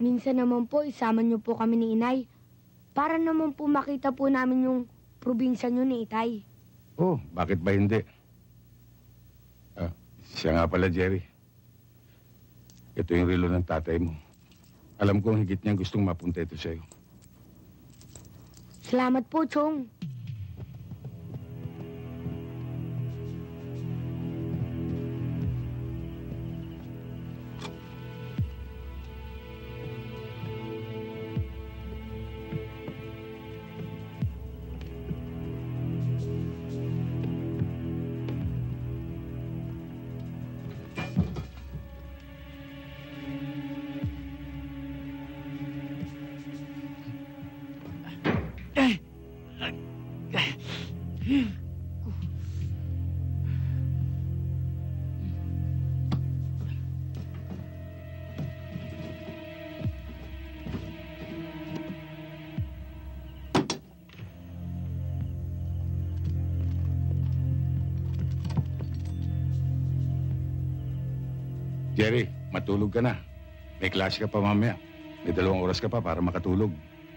Minsan naman po, isama nyo po kami ni Inay. Para naman po makita po namin yung probinsya nyo ni Itay. Oh, bakit ba hindi? Siya nga pala, Jerry. Ito yung relo ng tatay mo. Alam kong higit niyang gustong mapunta ito sa'yo. Salamat po, Chong. Jerry, matulog ka na. May klase ka pa mamaya. May 2 oras ka pa para makatulog.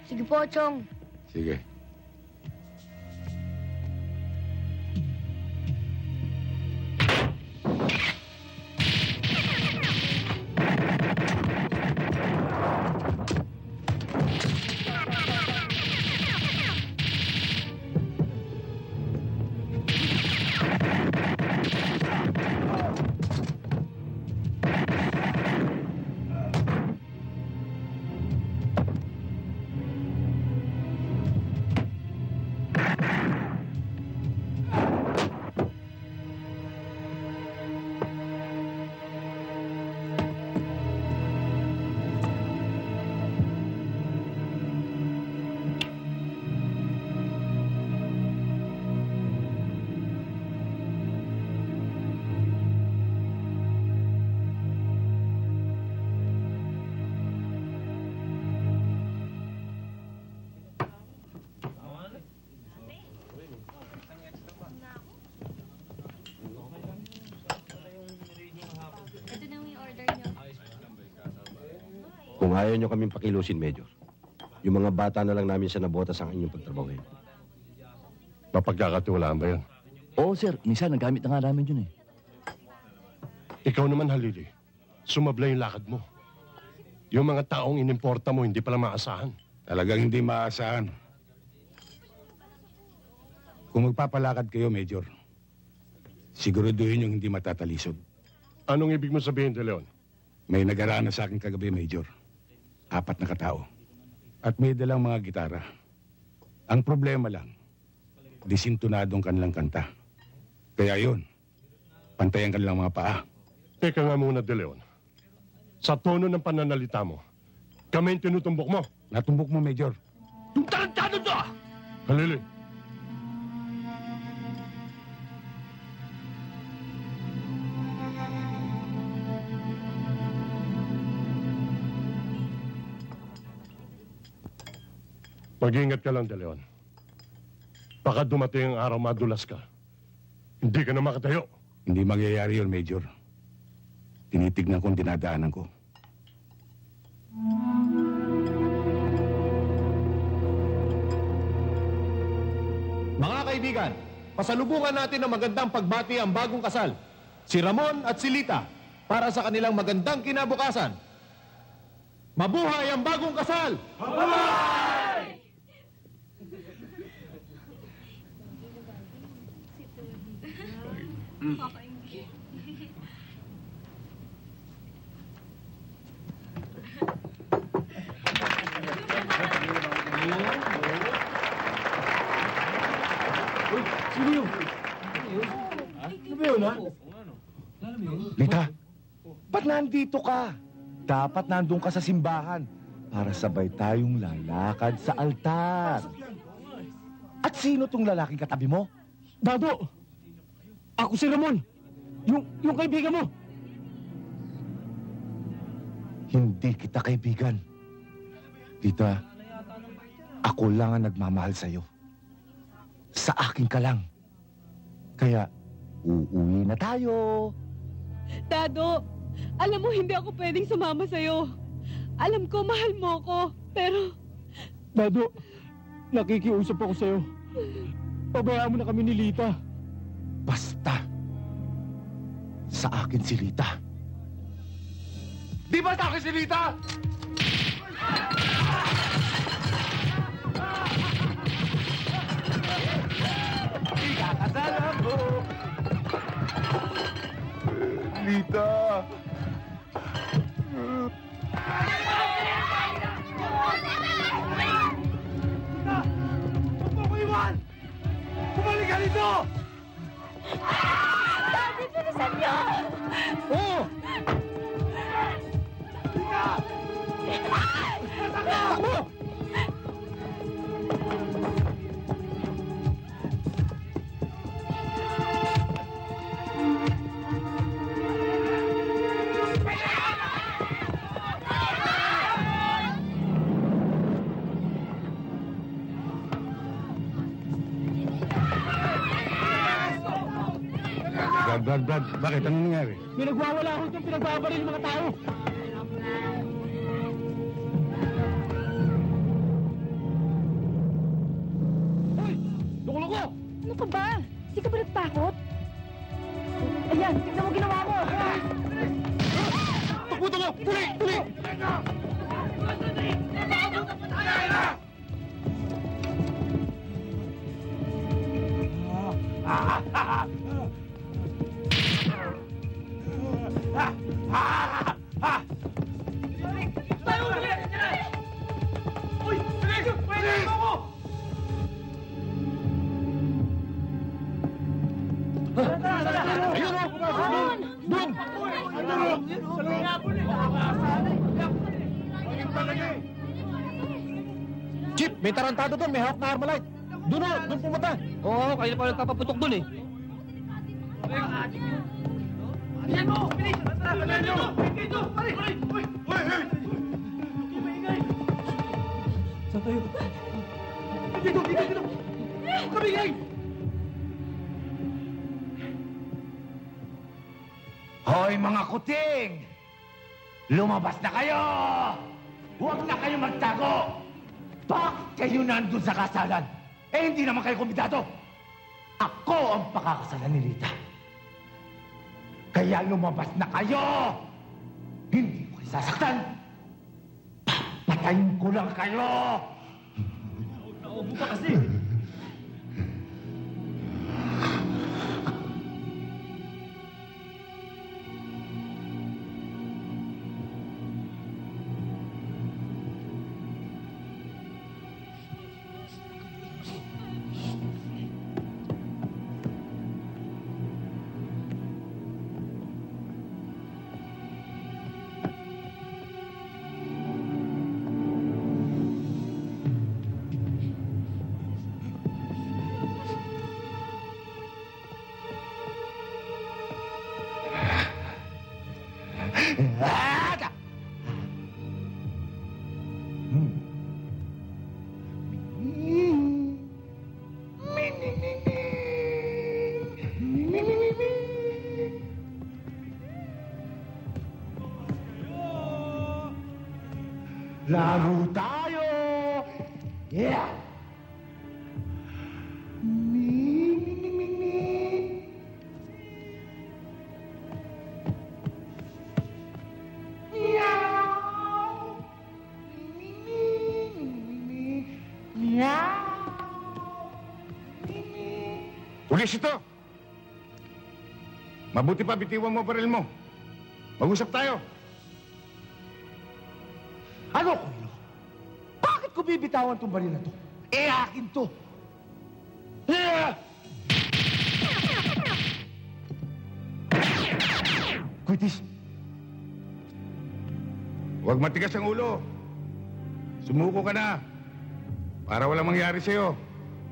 Sige po, Chong. Sige. Kung ayaw nyo kaming pakilusin, Major, yung mga bata na lang namin sa nabotas ang inyong pagtrabahuin. Mapagkakatiwalaan ba yan? Oo, sir. Minsan, nagamit na nga namin yun eh. Ikaw naman, Halili. Sumabla yung lakad mo. Yung mga taong inimporta mo, hindi pala maasahan. Talagang hindi maaasahan. Kung magpapalakad kayo, Major, siguraduhin yung hindi matatalisod. Anong ibig mo sabihin, De Leon? May nagaraan na sa akin kagabi, Major. 4 na katao. At may dalang mga gitara. Ang problema lang, disintonadong kanilang kanta. Kaya yun, pantayan kanilang mga paa. Teka nga muna, De Leon. Sa tono ng pananalita mo, kami yung tinutumbok mo. Natumbok mo, Major. Yung tarantado to! Halili. Mag-ingat ka lang, De Leon. Baka dumating ang araw madulas ka. Hindi ka na makatayo. Hindi mangyayari yun, Major. Tinitignan ko ang dinadaanan ko. Mga kaibigan, pasalubungan natin ng magandang pagbati ang bagong kasal, si Ramon at si Lita, para sa kanilang magandang kinabukasan. Mabuhay ang bagong kasal! Mabuhay! Sino yun? Ano ba yun, ha? Lita, ba't nandito ka? Dapat nandun ka sa simbahan para sabay tayong lalakad sa altar. At sino tong lalaking katabi mo? Dado! Ako si Ramon! Yung kaibigan mo! Hindi kita kaibigan. Lita, ako lang ang nagmamahal sa'yo. Sa akin ka lang. Kaya, uuwi na tayo. Dado, alam mo hindi ako pwedeng sumama sa'yo. Alam ko, mahal mo ko, pero... Dado, nakikiusap ako sa'yo. Pabayaan mo na kami ni Lita. Basta. Sa akin si Lita. Di ba sa akin si Lita? Ikakasalan mo. Lita. Huwag mo ko iwan! Bumalik ka dito! Daddy, bilisan niyo! Oo! Lita! Takbo! Brad, bakit? Anong nangyari? May nagwawala ako itong pinagbabaril yung mga tao. Hoy! Loko-loko! Ano ka ba? Hindi ka ba nagtakot? Ayan, tignan mo ginawa mo! Takbuto mo! Tuli! Tuli! Chip, may tarantado doon, may hawak na Armalite. Doon pumunta. Oo, kayo pa nagpapaputok dun eh. Yan mo! Bilis! Yan mo! Dito! Pare! Hoy! Saan tayo? Dito! Kamigay! Hoy, mga kuting! Lumabas na kayo! Huwag na kayo magtago! Bakit kayo nandun sa kasalan? Eh, hindi naman kayo kumbidado! Ako ang pakakasalan ni Rita. Kaya lumabas na kayo! Hindi ko kayo sasaktan! Papatayin ko lang kayo! Naubo pa kasi! Laro tayo! Yeah! Pulis ito! Mabuti pa, bitiwan mo baril mo. Mag-usap tayo. Ano, Kuya? Bakit ko bibitawan tong baril na to? Eh, akin to! Kuitis! Huwag matigas ang ulo. Sumuko ka na. Para walang mangyari sa'yo.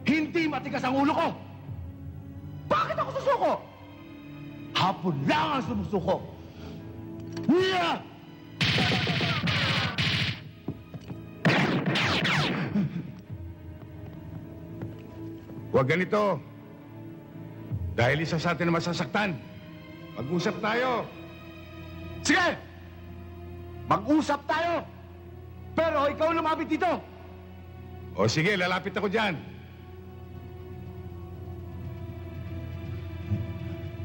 Hindi matigas ang ulo ko! Bakit ako susuko? Hapon lang ang sumusuko! Huwag ganito. Dahil isa sa atin na masasaktan. Mag-usap tayo. Sige! Mag-usap tayo! Pero ikaw lumapit dito! O sige, lalapit ako dyan.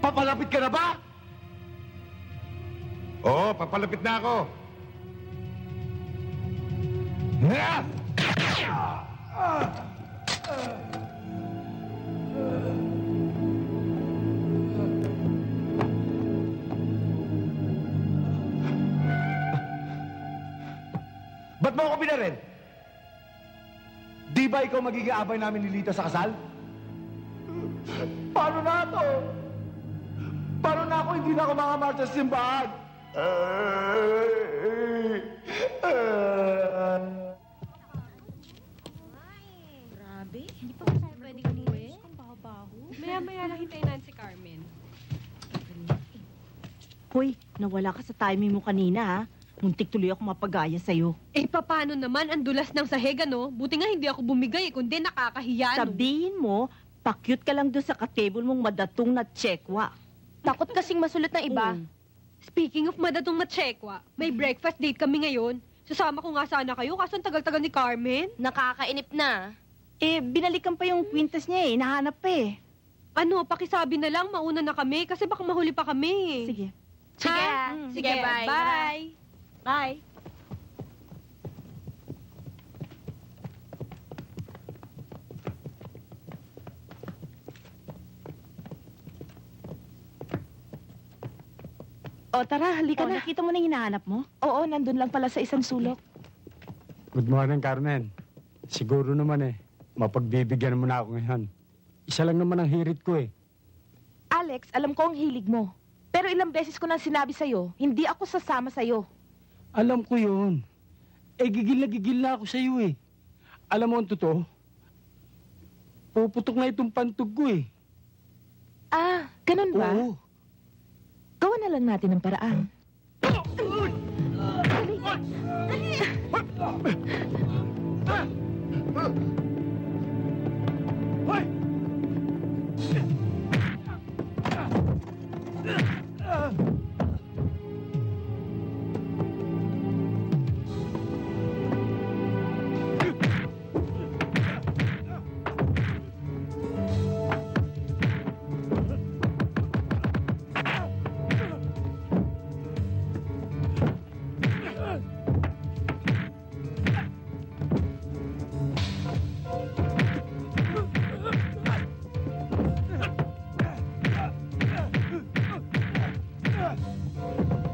Papalapit ka na ba? Oo, papalapit na ako. Ba't mo ako binaril? Di ba ikaw magiging abay namin ni Lita sa kasal? Paano na to? Paano na ako hindi na ako makamarcha sa simbahan? Grabe, hindi pa ba tayo pwedeng umuwi? Ang baho-baho. Maya-maya lang hintayin natin si Carmen. Hoy, nawala ka sa timing mo kanina, ha? Muntik tuloy ako mapagaya sa'yo. Eh, paano naman? Ang dulas ng sahig, no? Buti nga hindi ako bumigay, kundi nakakahiya, no? Sabihin mo, pakyut ka lang doon sa katable mong madatong na tsekwa. Takot kasing masulit ng iba. Speaking of madatong matsekwa, may breakfast date kami ngayon. Sasama ko nga sana kayo, kaso ang tagal-tagal ni Carmen. Nakakainip na. Eh, binalikan pa yung kwintas niya eh. Nahanap pa eh. Ano, pakisabi na lang, mauna na kami, kasi baka mahuli pa kami. Sige. Sige, Ha? sige, bye. Bye. Bye. O tara, halika na. Nakita mo na yung hinahanap mo? Oo, nandun lang pala sa isang sulok. Good morning, Carmen. Siguro naman mapagbibigyan mo na ako ngayon. Isa lang naman ang hirit ko eh. Alex, alam ko ang hilig mo. Pero ilang beses ko nang sinabi sa'yo, hindi ako sasama sa'yo. Alam ko yun. Gigil na ako sa'yo eh. Alam mo ang totoo? Puputok na itong pantog ko eh. Ah, ganun ba? Oo. Gawa na lang natin ng paraan.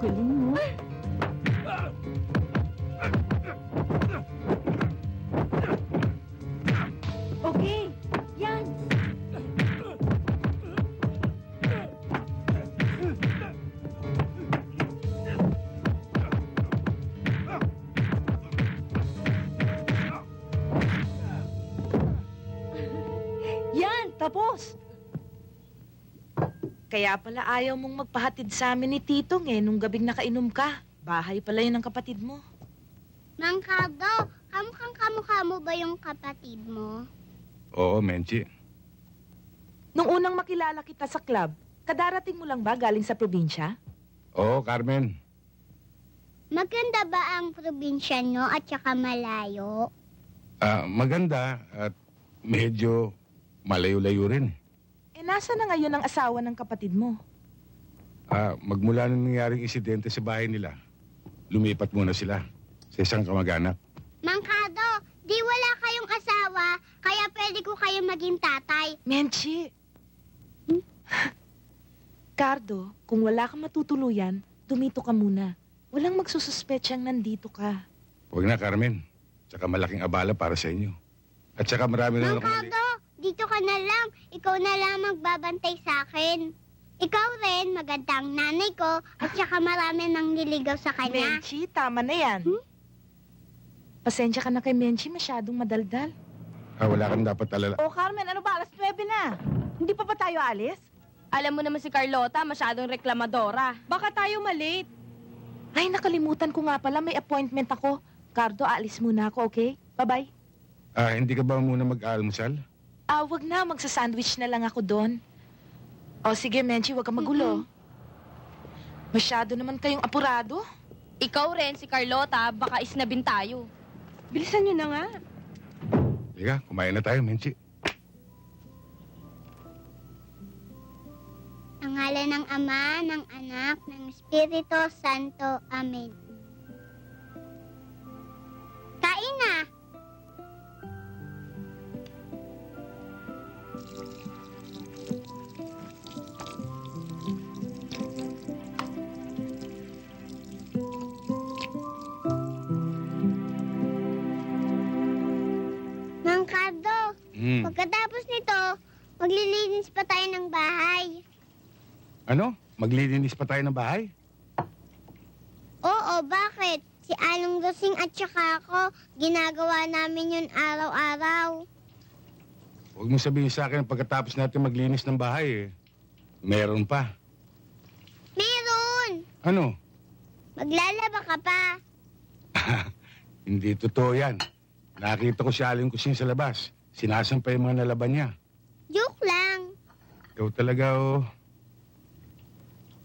Galing mo. Okay, yan. Yan, tapos. Kaya pala ayaw mong magpahatid sa amin ni Titong nung gabing nakainom ka. Bahay pala yun ng kapatid mo. Mang Cardo, kamukha mo ba yung kapatid mo? Oo, Menchi. Nung unang makilala kita sa club, kadarating mo lang ba galing sa probinsya? Oo, Carmen. Maganda ba ang probinsya nyo at saka malayo? Maganda at medyo malayo-layo rin. Nasa na ngayon ang asawa ng kapatid mo? Magmula nung nangyaring insidente sa bahay nila, lumipat muna sila sa isang kamag-anak. Mang Cardo, di wala kayong asawa, kaya pwede ko kayo maging tatay. Menchi! Cardo, kung wala kang matutuluyan, tumito ka muna. Walang magsususpetsang nandito ka. Huwag na, Carmen. Tsaka malaking abala para sa inyo. At tsaka marami na Mang Cardo, dito ka na lang. Ikaw na lang magbabantay sa akin. Ikaw rin, magandang nanay ko, at saka marami nang niligaw sa kanya. Menchi, tama na yan. Pasensya ka na kay Menchi, masyadong madaldal. Wala kang dapat alala. O Carmen, ano ba? Alas 9 na. Hindi pa ba tayo alis? Alam mo naman si Carlota, masyadong reklamadora. Baka tayo malate. Ay, nakalimutan ko nga pala, may appointment ako. Cardo, aalis muna ako, okay? Bye-bye. Hindi ka ba muna mag-aalmusal? Wag na, magsasandwich na lang ako doon. O sige, Menchi, wag kang magulo. Masyado naman kayong apurado. Ikaw rin, si Carlota, baka isnabin tayo. Bilisan nyo na nga. Liga, kumain na tayo, Menchi. Ang ngalan ng Ama, ng Anak, ng Espiritu Santo. Amen. Kain na! Mang Cardo, pagkatapos nito, maglilinis pa tayo ng bahay. Ano? Maglilinis pa tayo ng bahay? Oo, bakit? Si Along Rosing at saka ako, ginagawa namin yun araw-araw. Huwag mo sabihin sa akin pagkatapos natin maglinis ng bahay eh. Meron pa. Meron! Ano? Maglalaba ka pa. Hindi totoo yan. Nakita ko si Aling Kusing sa labas. Sinasampay yung mga nalaban niya. Joke lang. Ikaw talaga, oh.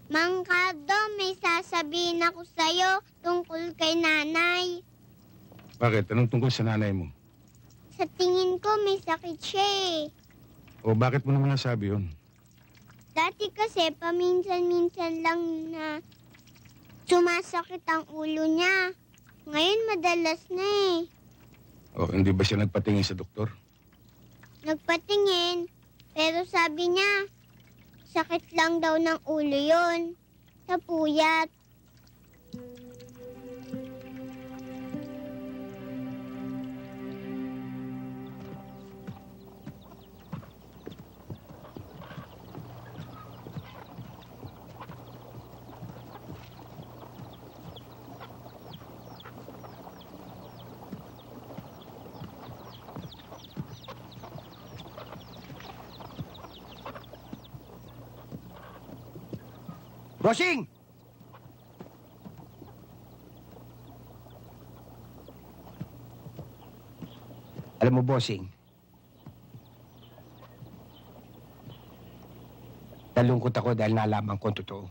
Mang Cardo, may sasabihin ako sa'yo tungkol kay nanay. Bakit? Anong tungkol sa nanay mo? Sa tingin ko, may sakit siya eh. O bakit mo naman nasabi yun? Dati kasi, paminsan-minsan lang na sumasakit ang ulo niya. Ngayon, madalas na eh. O hindi ba siya nagpatingin sa doktor? Nagpatingin, pero sabi niya, sakit lang daw ng ulo yon. Sa puyat. Bossing! Alam mo, Bossing, nalungkot ako dahil nalaman ko ang totoo.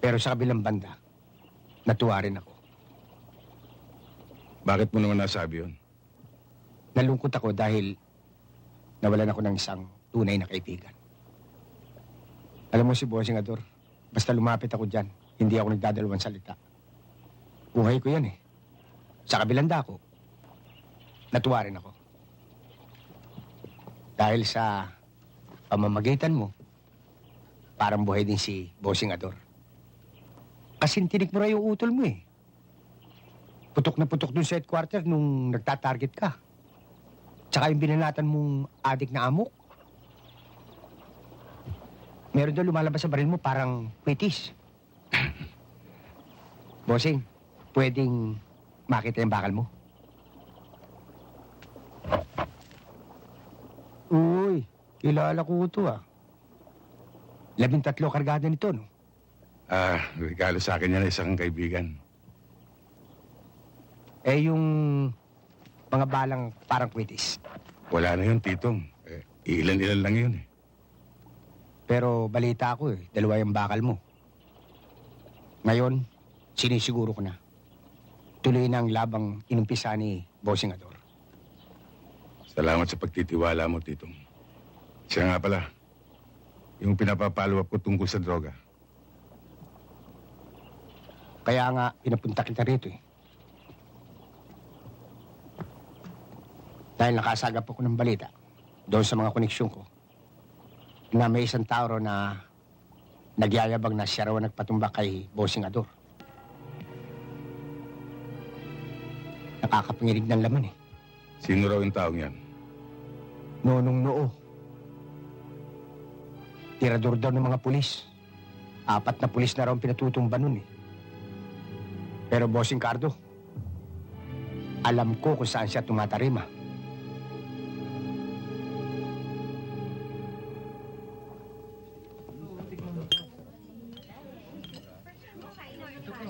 Pero sa kabilang banda, natuwa rin ako. Bakit mo naman nasabi yun? Nalungkot ako dahil nawalan ako ng isang tunay na kaibigan. Alam mo si Bossing Ador, basta lumapit ako dyan, hindi ako nagdadalawang salita. Buhay ko yan eh. Sa kabilang dako, natuwa rin ako. Dahil sa pamamagitan mo, parang buhay din si Bossing Ador. Kasi tinik mo rin yung utol mo eh. Putok na putok dun sa headquarters nung nagtatarget ka. Tsaka yung binanatan mong adik na amok. Meron daw lumalabas sa baril mo parang kwitis. Bossing, pwedeng makita yung bakal mo? Uy, kilala ko ito ah. 13 kargada nito, no? Regalo sa akin yan isang kaibigan. Eh, yung mga balang parang kwitis. Wala na yun, Titong. Ilan-ilan lang yun eh. Pero balita ko eh, 2 yung bakal mo. Ngayon, sinisiguro ko na. Tuloy na ang labang inumpisa ni Bossing Ador. Salamat sa pagtitiwala mo, Titong. Siya nga pala, yung pinapapalo up ko tungkol sa droga. Kaya nga, pinapunta kita rito eh. Dahil nakasagap ako ng balita doon sa mga koneksyon ko na may isang tao na nagyayabang na siya raw nagpatumbak kay Bossing Ador. Nakakapanginig ng laman eh. Sino raw yung taong yan? Nonong Noo. Tirador daw ng mga pulis. 4 na pulis na raw ang pinatutumba nun eh. Pero Bossing Cardo, alam ko kung saan siya tumatarima.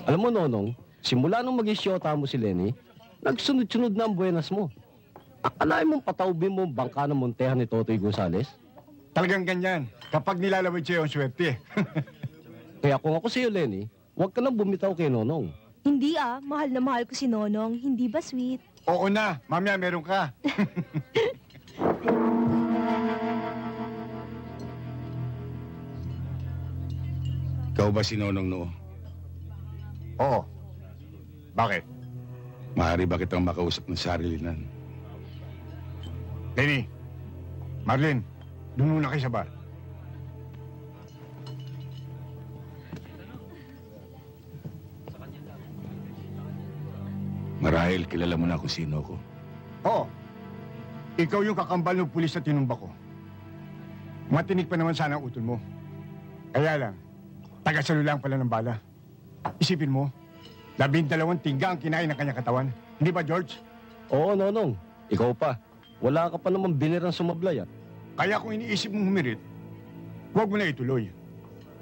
Alam mo, Nonong, simula nung mag-isyota mo si Lenny, nagsunod-sunod na ang buenas mo. Akalain mong pataubin mo ang bangka ng montehan ni Totoy Gonzales? Talagang ganyan. Kapag nilalawid siya yung swerte. Kaya kung ako sa'yo, Lenny, huwag ka nang bumitaw kay Nonong. Hindi mahal na mahal ko si Nonong. Hindi ba sweet? Oo na, mamaya meron ka. Ikaw ba si Nonong Noo? Oo. Bakit? Maaari ba kitang makausap ng sarilinan? Lenny, Marlene, doon muna kayo sa bar. Marahil kilala mo na kung sino ko. Oo. Ikaw yung kakambal ng pulis na tinumba ko. Matinik pa naman sana ang utol mo. Kaya lang, taga-salo lang pala ng bala. Isipin mo, 12 tingga ang kinain ng kanyang katawan. Hindi ba, George? Oo, Nonong. Ikaw pa. Wala ka pa naman binirang sumablay, Kaya kung iniisip mong humirit, huwag mo na ituloy.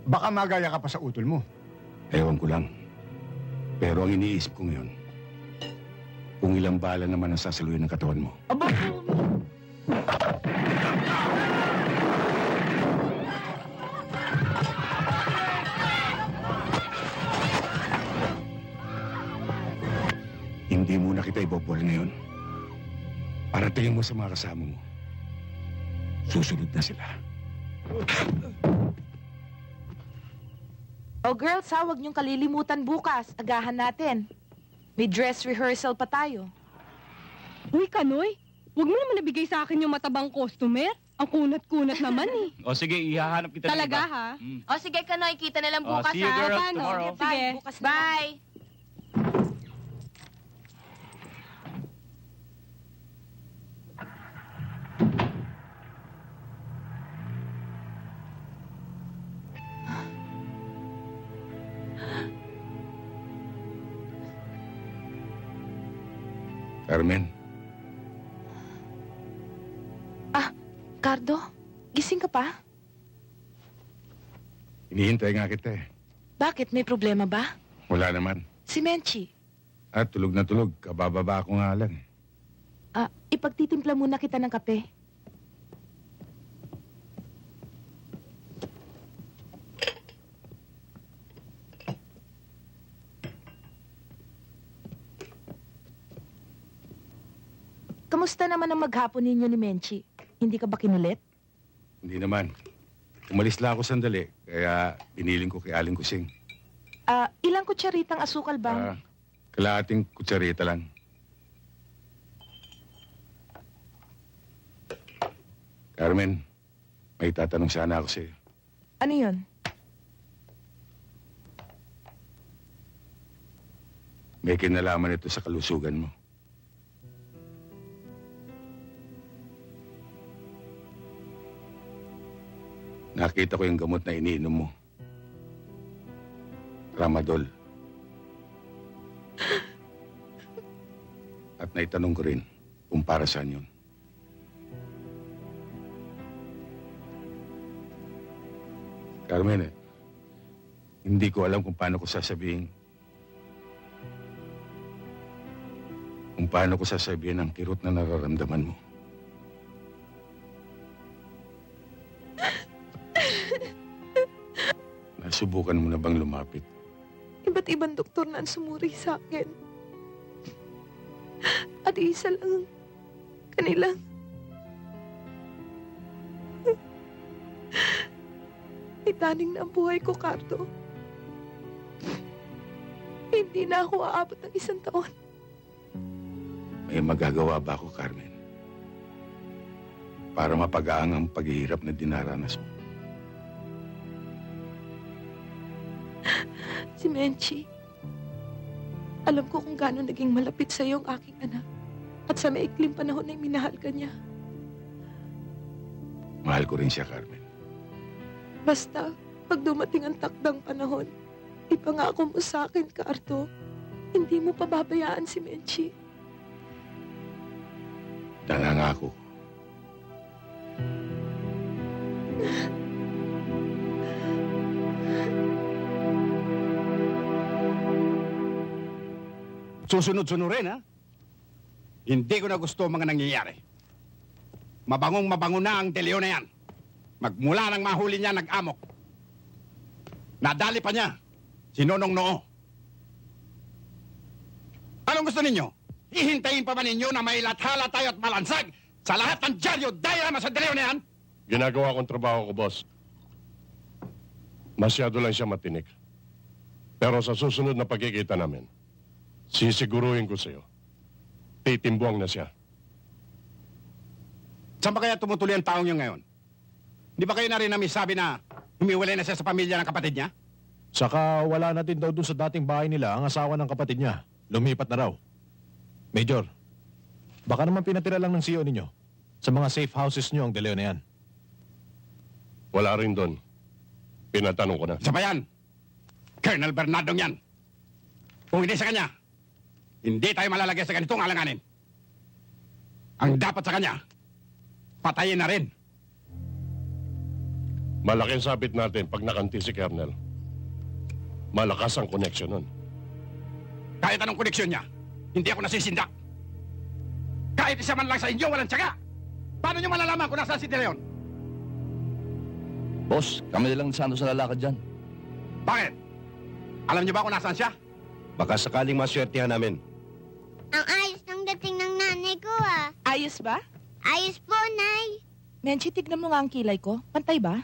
Baka magaya ka pa sa utol mo. Ewan ko lang. Pero ang iniisip ko ngayon, kung ilang bala naman ang sasaluhin ng katawan mo. Aba! hindi muna kita ibobol ngayon. Para tingin mo sa mga kasama mo. Susunod na sila. Oh girls ha, huwag niyong kalilimutan bukas. Agahan natin. May dress rehearsal pa tayo. Uy, Kanoy, huwag mo naman nabigay sa akin yung matabang customer. Ang kunat-kunat naman eh. O sige, ihahanap kita ng Talaga iba. ha? O sige, Kanoy, kita na lang Oh, bukas see you, ha. girls, Paano? tomorrow. Bye. Sige. Bukas na lang. Bye. Carmen, Cardo, gising ka pa? hinihintay nga kita eh. Bakit? May problema ba? Wala naman. Si Menchi. At tulog na tulog. Kabababa ako nga lang. Ipagtitimpla muna kita ng kape. Kamusta naman ang maghapon ninyo ni Menchi? Hindi ka ba kinulit? Hindi naman. Umalis lang ako sandali, kaya piniling ko kay Aling Kusing. Ilang kutsaritang asukal ba? Kalahating kutsarita lang. Carmen, may tatanong sana ako sa'yo. Ano yun? May kinalaman ito sa kalusugan mo. Nakita ko yung gamot na iniinom mo. Tramadol. At naitanong ko rin kung para saan yun. Carmen, hindi ko alam kung paano ko sasabihin. Kung paano ko sasabihin ang kirot na nararamdaman mo. Nasubukan mo na bang lumapit? Iba't ibang doktor na ang sumuri sa akin. At isa lang ang kanilang. Itaning na ang buhay ko, Cardo. Hindi na ako aabot ng 1 taon. May magagawa ba ako, Carmen? Para mapagaang ang paghihirap na dinaranas mo. Si Menchi. Alam ko kung gaano naging malapit sa iyo ang aking anak. At sa maikling panahon ay minahal ka niya. Mahal ko rin siya, Carmen. Basta, pag dumating ang takdang panahon, ipangako mo sa akin, Cardo, hindi mo pababayaan si Menchi. Nangangako. Susunod-sunurin, ha? Hindi ko na gusto ang mga nangyayari. Mabangong-mabango na ang De Leon na yan. Magmula nang mahuli niya, nag-amok. Nadali pa niya. Si Nonong Noo. Anong gusto ninyo? Ihintayin pa ba ninyo na may lathala tayo at malansag sa lahat ng dyaryo dahil naman sa De Leon na yan? Ginagawa kong trabaho ko, boss. Masyado lang siya matinik. Pero sa susunod na pagkikita namin, sisiguruhin ko sa'yo, titimbuang na siya. Saan ba kaya tumutuloy ang taong yun ngayon? Di ba kayo na rin namin sabi na humiwalay na siya sa pamilya ng kapatid niya? Saka wala na din daw dun sa dating bahay nila ang asawa ng kapatid niya. Lumipat na raw. Major, baka naman pinatira lang ng CEO ninyo. Sa mga safe houses niyo ang De Leon na yan. Wala rin doon. Pinatanong ko na. Isa pa yan! Colonel Bernardong yan! Kung hindi sa kanya, hindi tayo malalagay sa ganitong alanganin. Ang dapat sa kanya, patayin na rin. Malaking sabit natin pag nakanti si Colonel. Malakas ang connection nun. Kahit anong koneksyon niya, hindi ako nasisindak. Kahit isa man lang sa inyo, walang tiyaga. Paano niyo malalaman kung nasaan si De Leon? Boss, kami nilang Santos na lalakad dyan. Bakit? Alam niyo ba kung nasaan siya? Baka sakaling maswertihan namin. Ang Ayos ba? Ayos po, Nay. Menchi, tignan mo nga ang kilay ko. Pantay ba?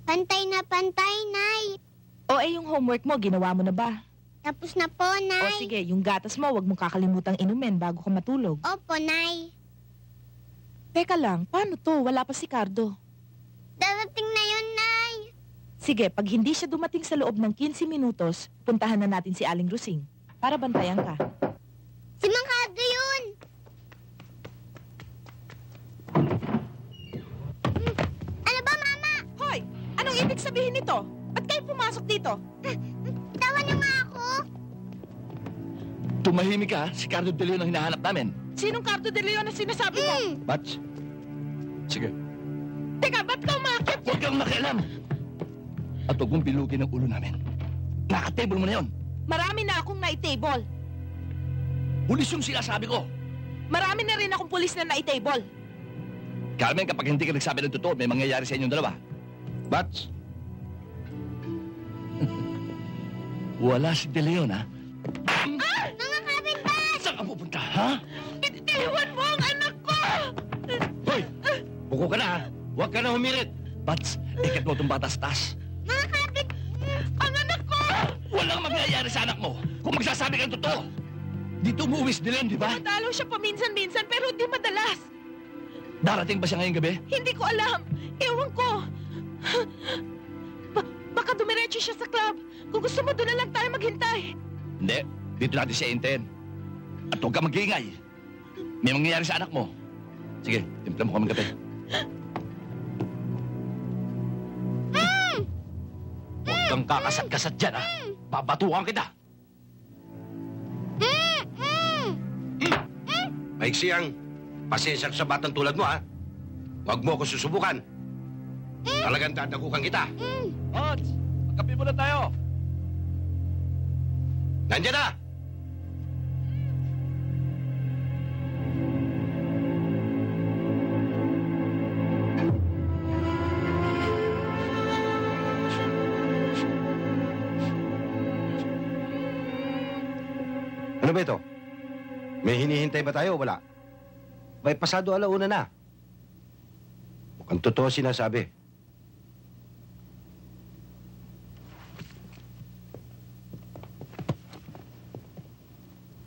Pantay na pantay, Nay. O yung homework mo, ginawa mo na ba? Tapos na po, O Nay. sige, yung gatas mo, wag mong kakalimutang inumin bago ka matulog. Opo, Nay. Teka lang, paano to? Wala pa si Cardo. Darating na yun, Nay. Sige, pag hindi siya dumating sa loob ng 15 minutos, puntahan na natin si Aling Rusing para bantayan ka. Si Mang Cardo yun. Ano ba, Mama? Hoy! Anong ibig sabihin nito? Ba't kayo pumasok dito? Tawan niyo nga ako. Tumahimik ka, si Cardo De Leon ang hinahanap namin. Sinong Cardo De Leon na sinasabi mo? Bats? Sige. Teka, ba't ka umakit? Huwag kang makialam! At huwag mong bilugin ang ulo namin. Naka-table mo na yon. Marami na akong naitable. Pulis yung sinasabi ko. Marami na rin akong pulis na naitable. Carmen, kapag hindi ka nagsabi ng totoo, may mangyayari sa inyong dalawa. Bats? Wala si De Leon, ha? Mga kapitbahay! Saan ka pupunta, ha? Iwan mo ang anak ko! Hoy! Buko ka na, ha? Huwag ka na humirit. Bats, ikat mo itong bata sa taas. Mga kapit... Ang anak ko! Walang mangyayari sa anak mo kung magsasabi ka ng totoo. Dito umuwi si De Leon, di ba? Madalo siya paminsan-minsan pero hindi madalas. Darating ba siya ngayong gabi? Hindi ko alam. Ewan ko. Baka dumiretso siya sa club. Kung gusto mo, doon na lang tayo maghintay. Hindi. Dito natin siya hintayin. At huwag ka mag-iingay. May mangyayari sa anak mo. Sige, timpla mo kami kape. Huwag kang kakasat-kasat dyan, ha? Babatukan kita. Maiksi ang pasensya sa batang tulad mo, ha? Huwag mo ako susubukan. Talagang dadakukan kita. Ots, magkape muna tayo. Nandiyan na! Ano ba ito? May hinihintay ba tayo o wala? May pasado alauna na. Mukhang totoo sinasabi.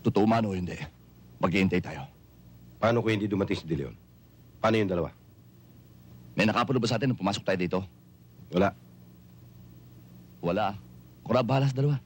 Totoo man o hindi, mag-iintay tayo. Paano kung hindi dumating si De Leon? Paano yung dalawa? May nakapulo ba sa atin nung pumasok tayo dito? Wala. Wala. Kura, bahala sa dalawa.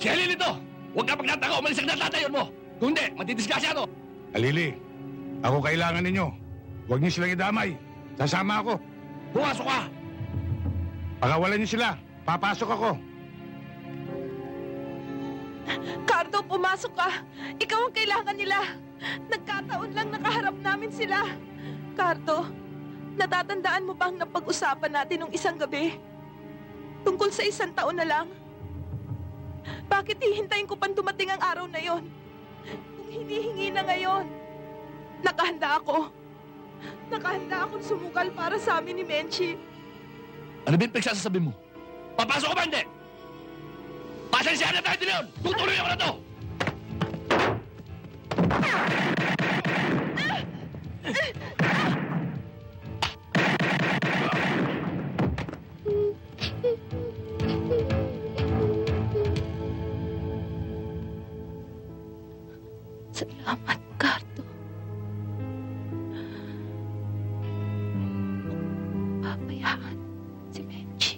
Si Halili to! Huwag ka pagtataka, umalis ang natatayon mo! Kung hindi, matidisgasya to! Alili, ako kailangan ninyo. Huwag niyo silang idamay. Sasama ako. Pumasok ka! Pakawalan niyo sila. Papasok ako. Cardo, pumasok ka. Ikaw ang kailangan nila. Nagkataon lang nakaharap namin sila. Cardo, natatandaan mo bang napag-usapan natin nung isang gabi? Tungkol sa 1 taon na lang? Bakit hihintayin ko pang dumating ang araw na yon? Kung hinihingi na ngayon. Nakahanda ako. Nakahanda akong sumukal para sa amin ni Menchi. Ano ba yung pagsasasabi mo? Papasok ko ba hindi? Pasensya na tayo din yun! Tutuloy ako na to! Salamat, Cardo. Pabayaan si Benji.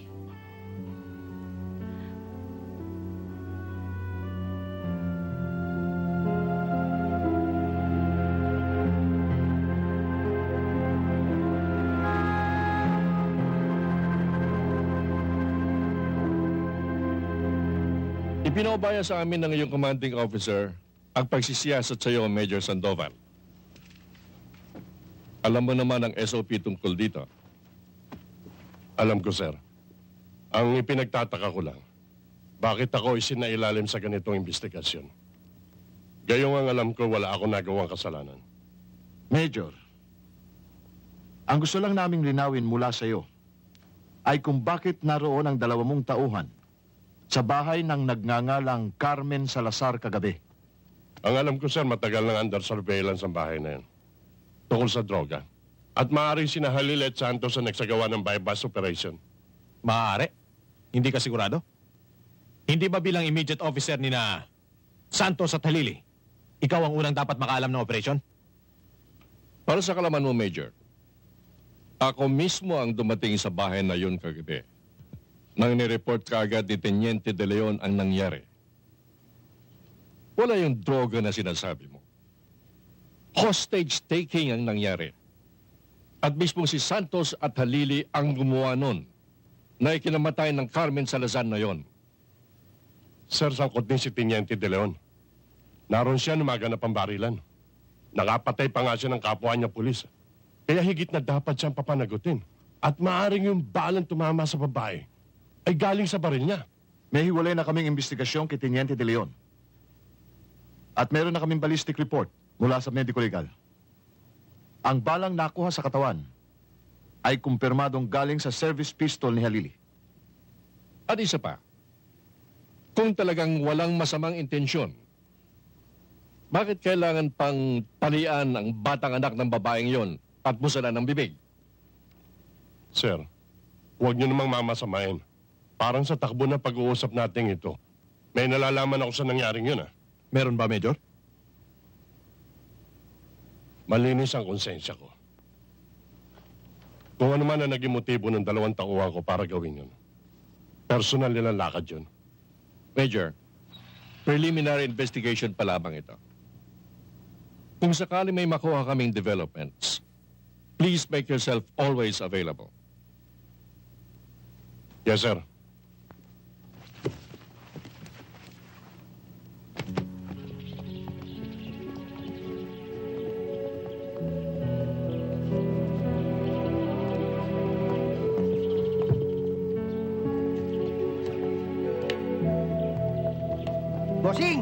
Ipinabaya sa amin ng iyong commanding officer ang pagsisiyasat sa iyo, Major Sandoval. Alam mo naman ang SOP tungkol dito. Alam ko, sir. Ang ipinagtataka ko lang, bakit ako isinailalim sa ganitong investigasyon? Gayong ang alam ko, wala ako nagawang kasalanan. Major, ang gusto lang naming linawin mula sa iyo ay kung bakit naroon ang 2 mong tauhan sa bahay ng nagngangalang Carmen Salazar kagabi. Ang alam ko, sir, matagal nang under surveillance ang bahay na yan. Tungkol sa droga. At maaaring sina Halil at Santos ang nagsagawa ng bypass operation. Maaari? Hindi ka sigurado? Hindi ba bilang immediate officer ni na Santos at Halili, ikaw ang unang dapat makaalam ng operation? Para sa kalaman mo, Major, ako mismo ang dumating sa bahay na yun kagabi nang nireport kaagad ni Teniente De Leon ang nangyari. Wala yung droga na sinasabi mo. Hostage taking ang nangyari. At mismo si Santos at Halili ang gumawa nun na ikinamatay ng Carmen Salazar na yon. Sir, sangkot din si Teniente De Leon. Naroon siya numaganap ang barilan. Nakapatay pa nga siya ng kapwa niya pulis. Kaya higit na dapat siyang papanagutin. At maaring yung balang tumama sa babae ay galing sa baril niya. May hiwalay na kaming investigasyon kay Teniente De Leon. At meron na kaming ballistic report mula sa medico legal. Ang balang nakuha sa katawan ay kumpirmadong galing sa service pistol ni Halili. At isa pa, kung talagang walang masamang intensyon, bakit kailangan pang palian ang batang anak ng babaeng yon at busalan ng bibig? Sir, huwag niyo namang mamasamain. Parang sa takbo na pag-uusap natin ito, may nalalaman ako sa nangyaring yun, ah. Meron ba, Major? Malinis ang konsensya ko. Kung ano man ang naging motibo ng 2 tauhan ko para gawin yun, personal nilang lakad yun. Major, preliminary investigation pa lamang ito. Kung sakali may makuha kaming developments, please make yourself always available. Yes, sir. Bossing!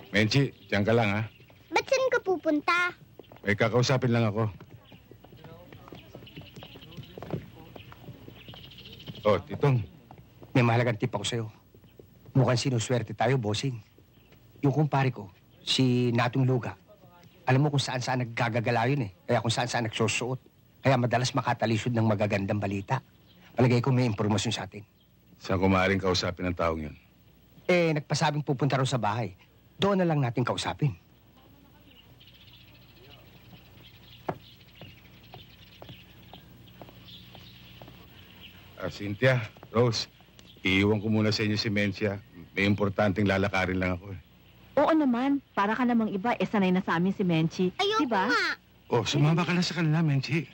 Menchi, diyan ka lang, ha? Ba't saan ka pupunta? May kakausapin lang ako. Oh, Titong. May mahalagang tip ako sa'yo. Mukhang sinuswerte tayo, bossing. Yung kumpare ko, si Natong Luga. Alam mo kung saan-saan naggagagala yun eh. Kaya kung saan-saan nagsusuot. Kaya madalas makatalisod ng magagandang balita. Palagay ko may impormasyon sa atin. Saan ko maaaring kausapin ng taong yun? Eh, nagpasabing pupunta raw sa bahay. Doon na lang natin kausapin. Cynthia, Rose, iiwan ko muna sa inyo si Mencia. May importanteng lalakarin lang ako, eh. Oo naman, para ka namang iba, sanay na sa amin si Menchi. Ayoko diba? nga. Oh, sumama ka na sa kanila, Menchi.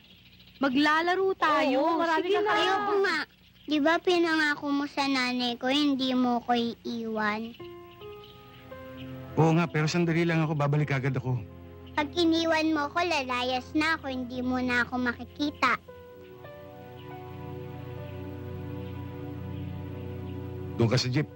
Maglalaro tayo. Oo, Marami sige ka na. Ayoko nga. Di ba pinangako mo sa nanay ko, hindi mo ko iiwan? Oo nga, pero sandali lang ako, babalik agad ako. Pag iniwan mo ko, lalayas na ako, hindi mo na ako makikita. Doon ka sa jeep.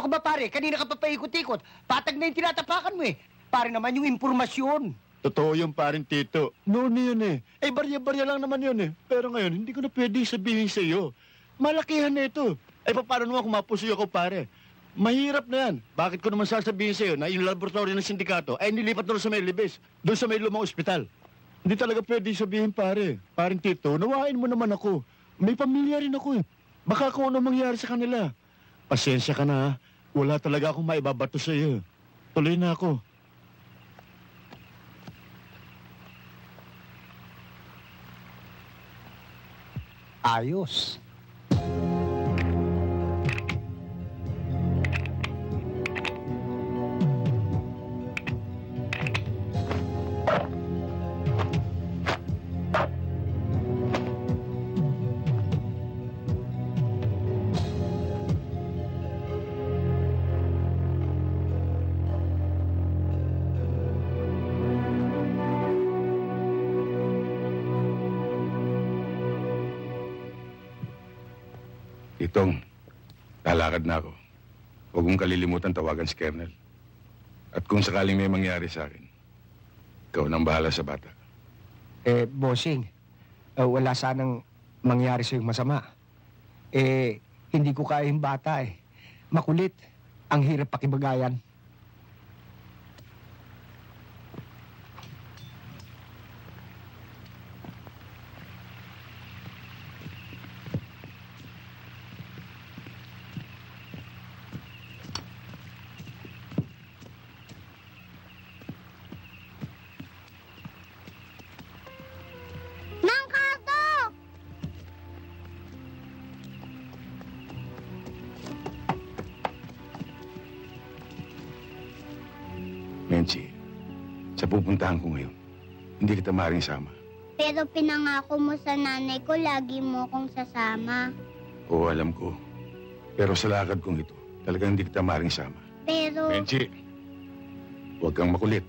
ka ba, pare? Kanina ka pa paikot-ikot. Patag na yung tinatapakan mo eh. Pare naman yung impormasyon. Totoo yung paring Tito. Noon yun eh. Eh, barya-barya lang naman yun eh. Pero ngayon, hindi ko na pwede sabihin sa iyo. Malakihan na ito. Eh, paano naman kung mapusoy ako, pare? Mahirap na yan. Bakit ko naman sasabihin sa iyo na yung laboratory ng sindikato ay nilipat doon sa may libis, doon sa may lumang ospital? Hindi talaga pwede sabihin, pare. Paring Tito, nawain mo naman ako. May pamilya rin ako eh. Baka kung ano mangyari sa kanila. Pasensya ka na ha. Wala talaga akong maibabato sa iyo. Tuloy na ako. Ayos. Titong, lalakad na ako. Huwag mong kalilimutan tawagan si Kernel. At kung sakaling may mangyari sa akin, ikaw nang bahala sa bata. Bossing, wala sanang mangyari sa'yo masama. Hindi ko kaya yung bata eh. Makulit. Ang hirap pakibagayan. Mang Cardo! Menchi, sa pupuntahan ko ngayon, hindi kita maaaring sama. Pero pinangako mo sa nanay ko, lagi mo kong sasama. Oo, alam ko. Pero sa lakad kong ito, talagang hindi kita maaaring sama. Pero... Menchi, huwag kang makulit.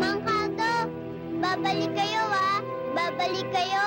Mang Cardo, babalik kayo ah! Babalik kayo!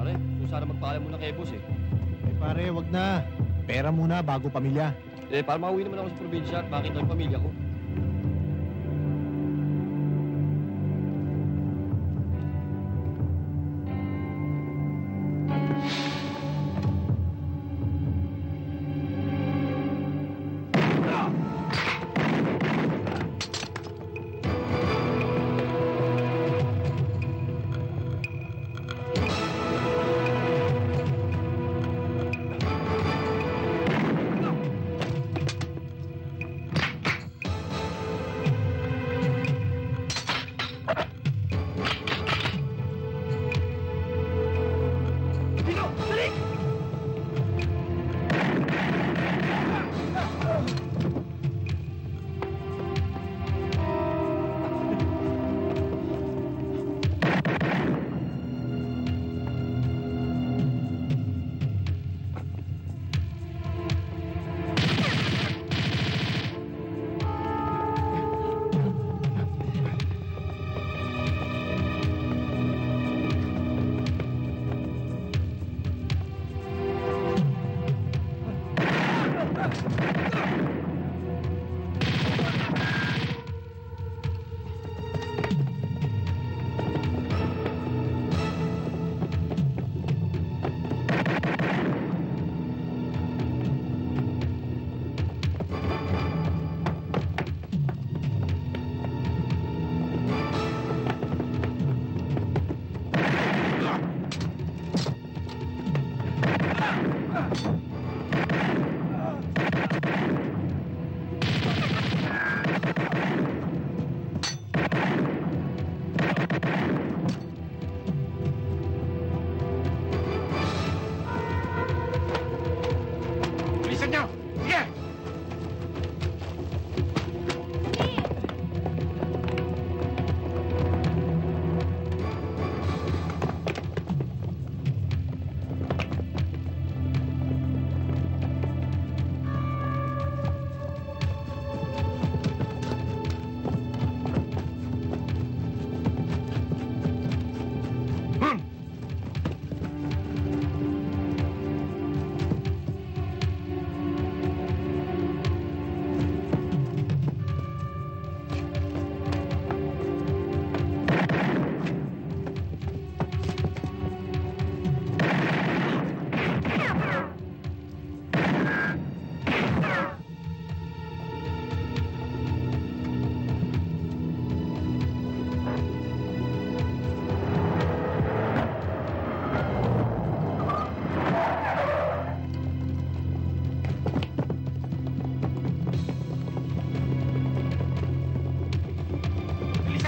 Pare, sana magpaalam muna kay boss eh. Eh pare, wag na. Pera muna bago pamilya. Eh, para mauwi naman ako sa probinsya at makita yung pamilya ko.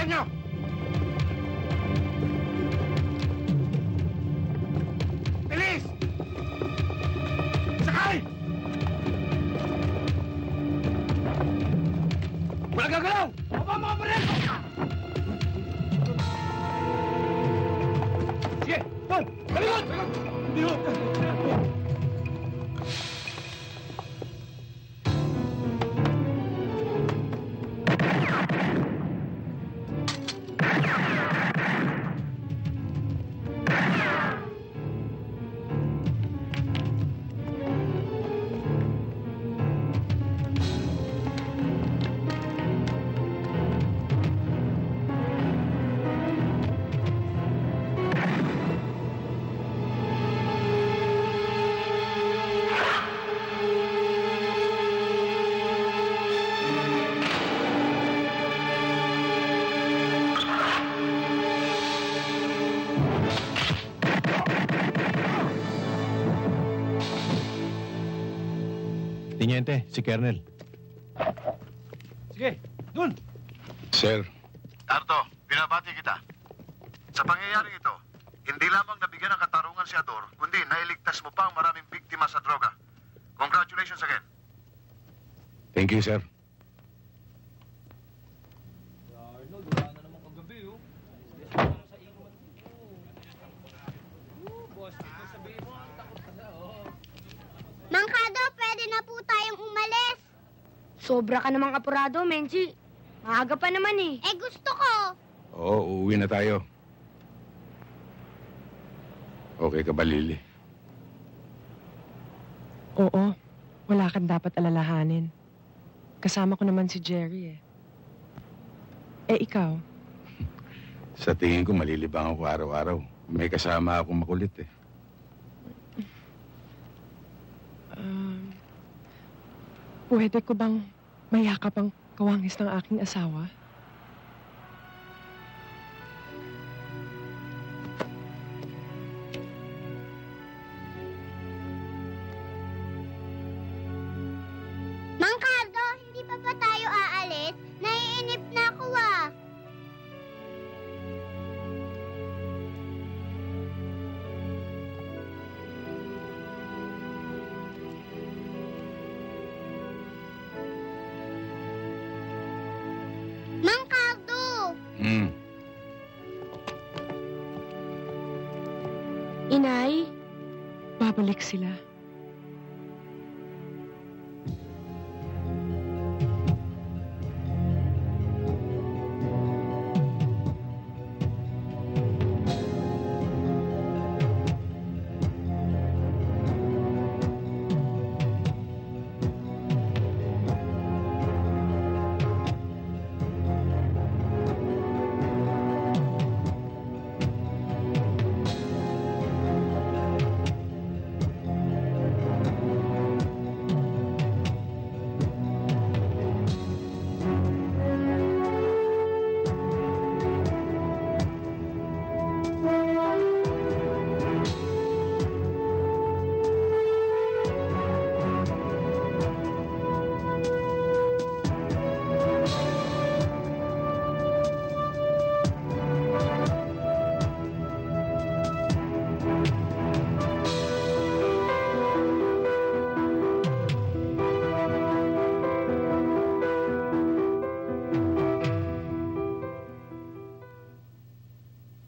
Bilisan nyo! Bilis! Sakay! Walang gagalaw! Baba mga baril! Sige! Doon! Talikod! Hindi ho! Tiniente, si Colonel. Sige, dun! Sir, Tarto, binabati kita. Sa pangyayaring ito, hindi lamang nabigyan ng katarungan si Ador, kundi nailigtas mo pa ang maraming biktima sa droga. Congratulations again. thank you, sir. Mangkado, pwede na po tayong umalis. Sobra ka namang apurado, Menchi. Maaga pa naman eh. Eh, gusto ko. Oo, uuwi na tayo. Okay ka ba, Lily? Oo, wala kang dapat alalahanin. Kasama ko naman si Jerry eh. Eh, ikaw? Sa tingin ko, malilibang ako araw-araw. May kasama akong makulit eh. Pwede ko bang mayakap ang kawangis ng aking asawa? Mangkado, hindi pa ba tayo aalis? Naiinip na ako ah. Mangkado! Inay? Babalik sila.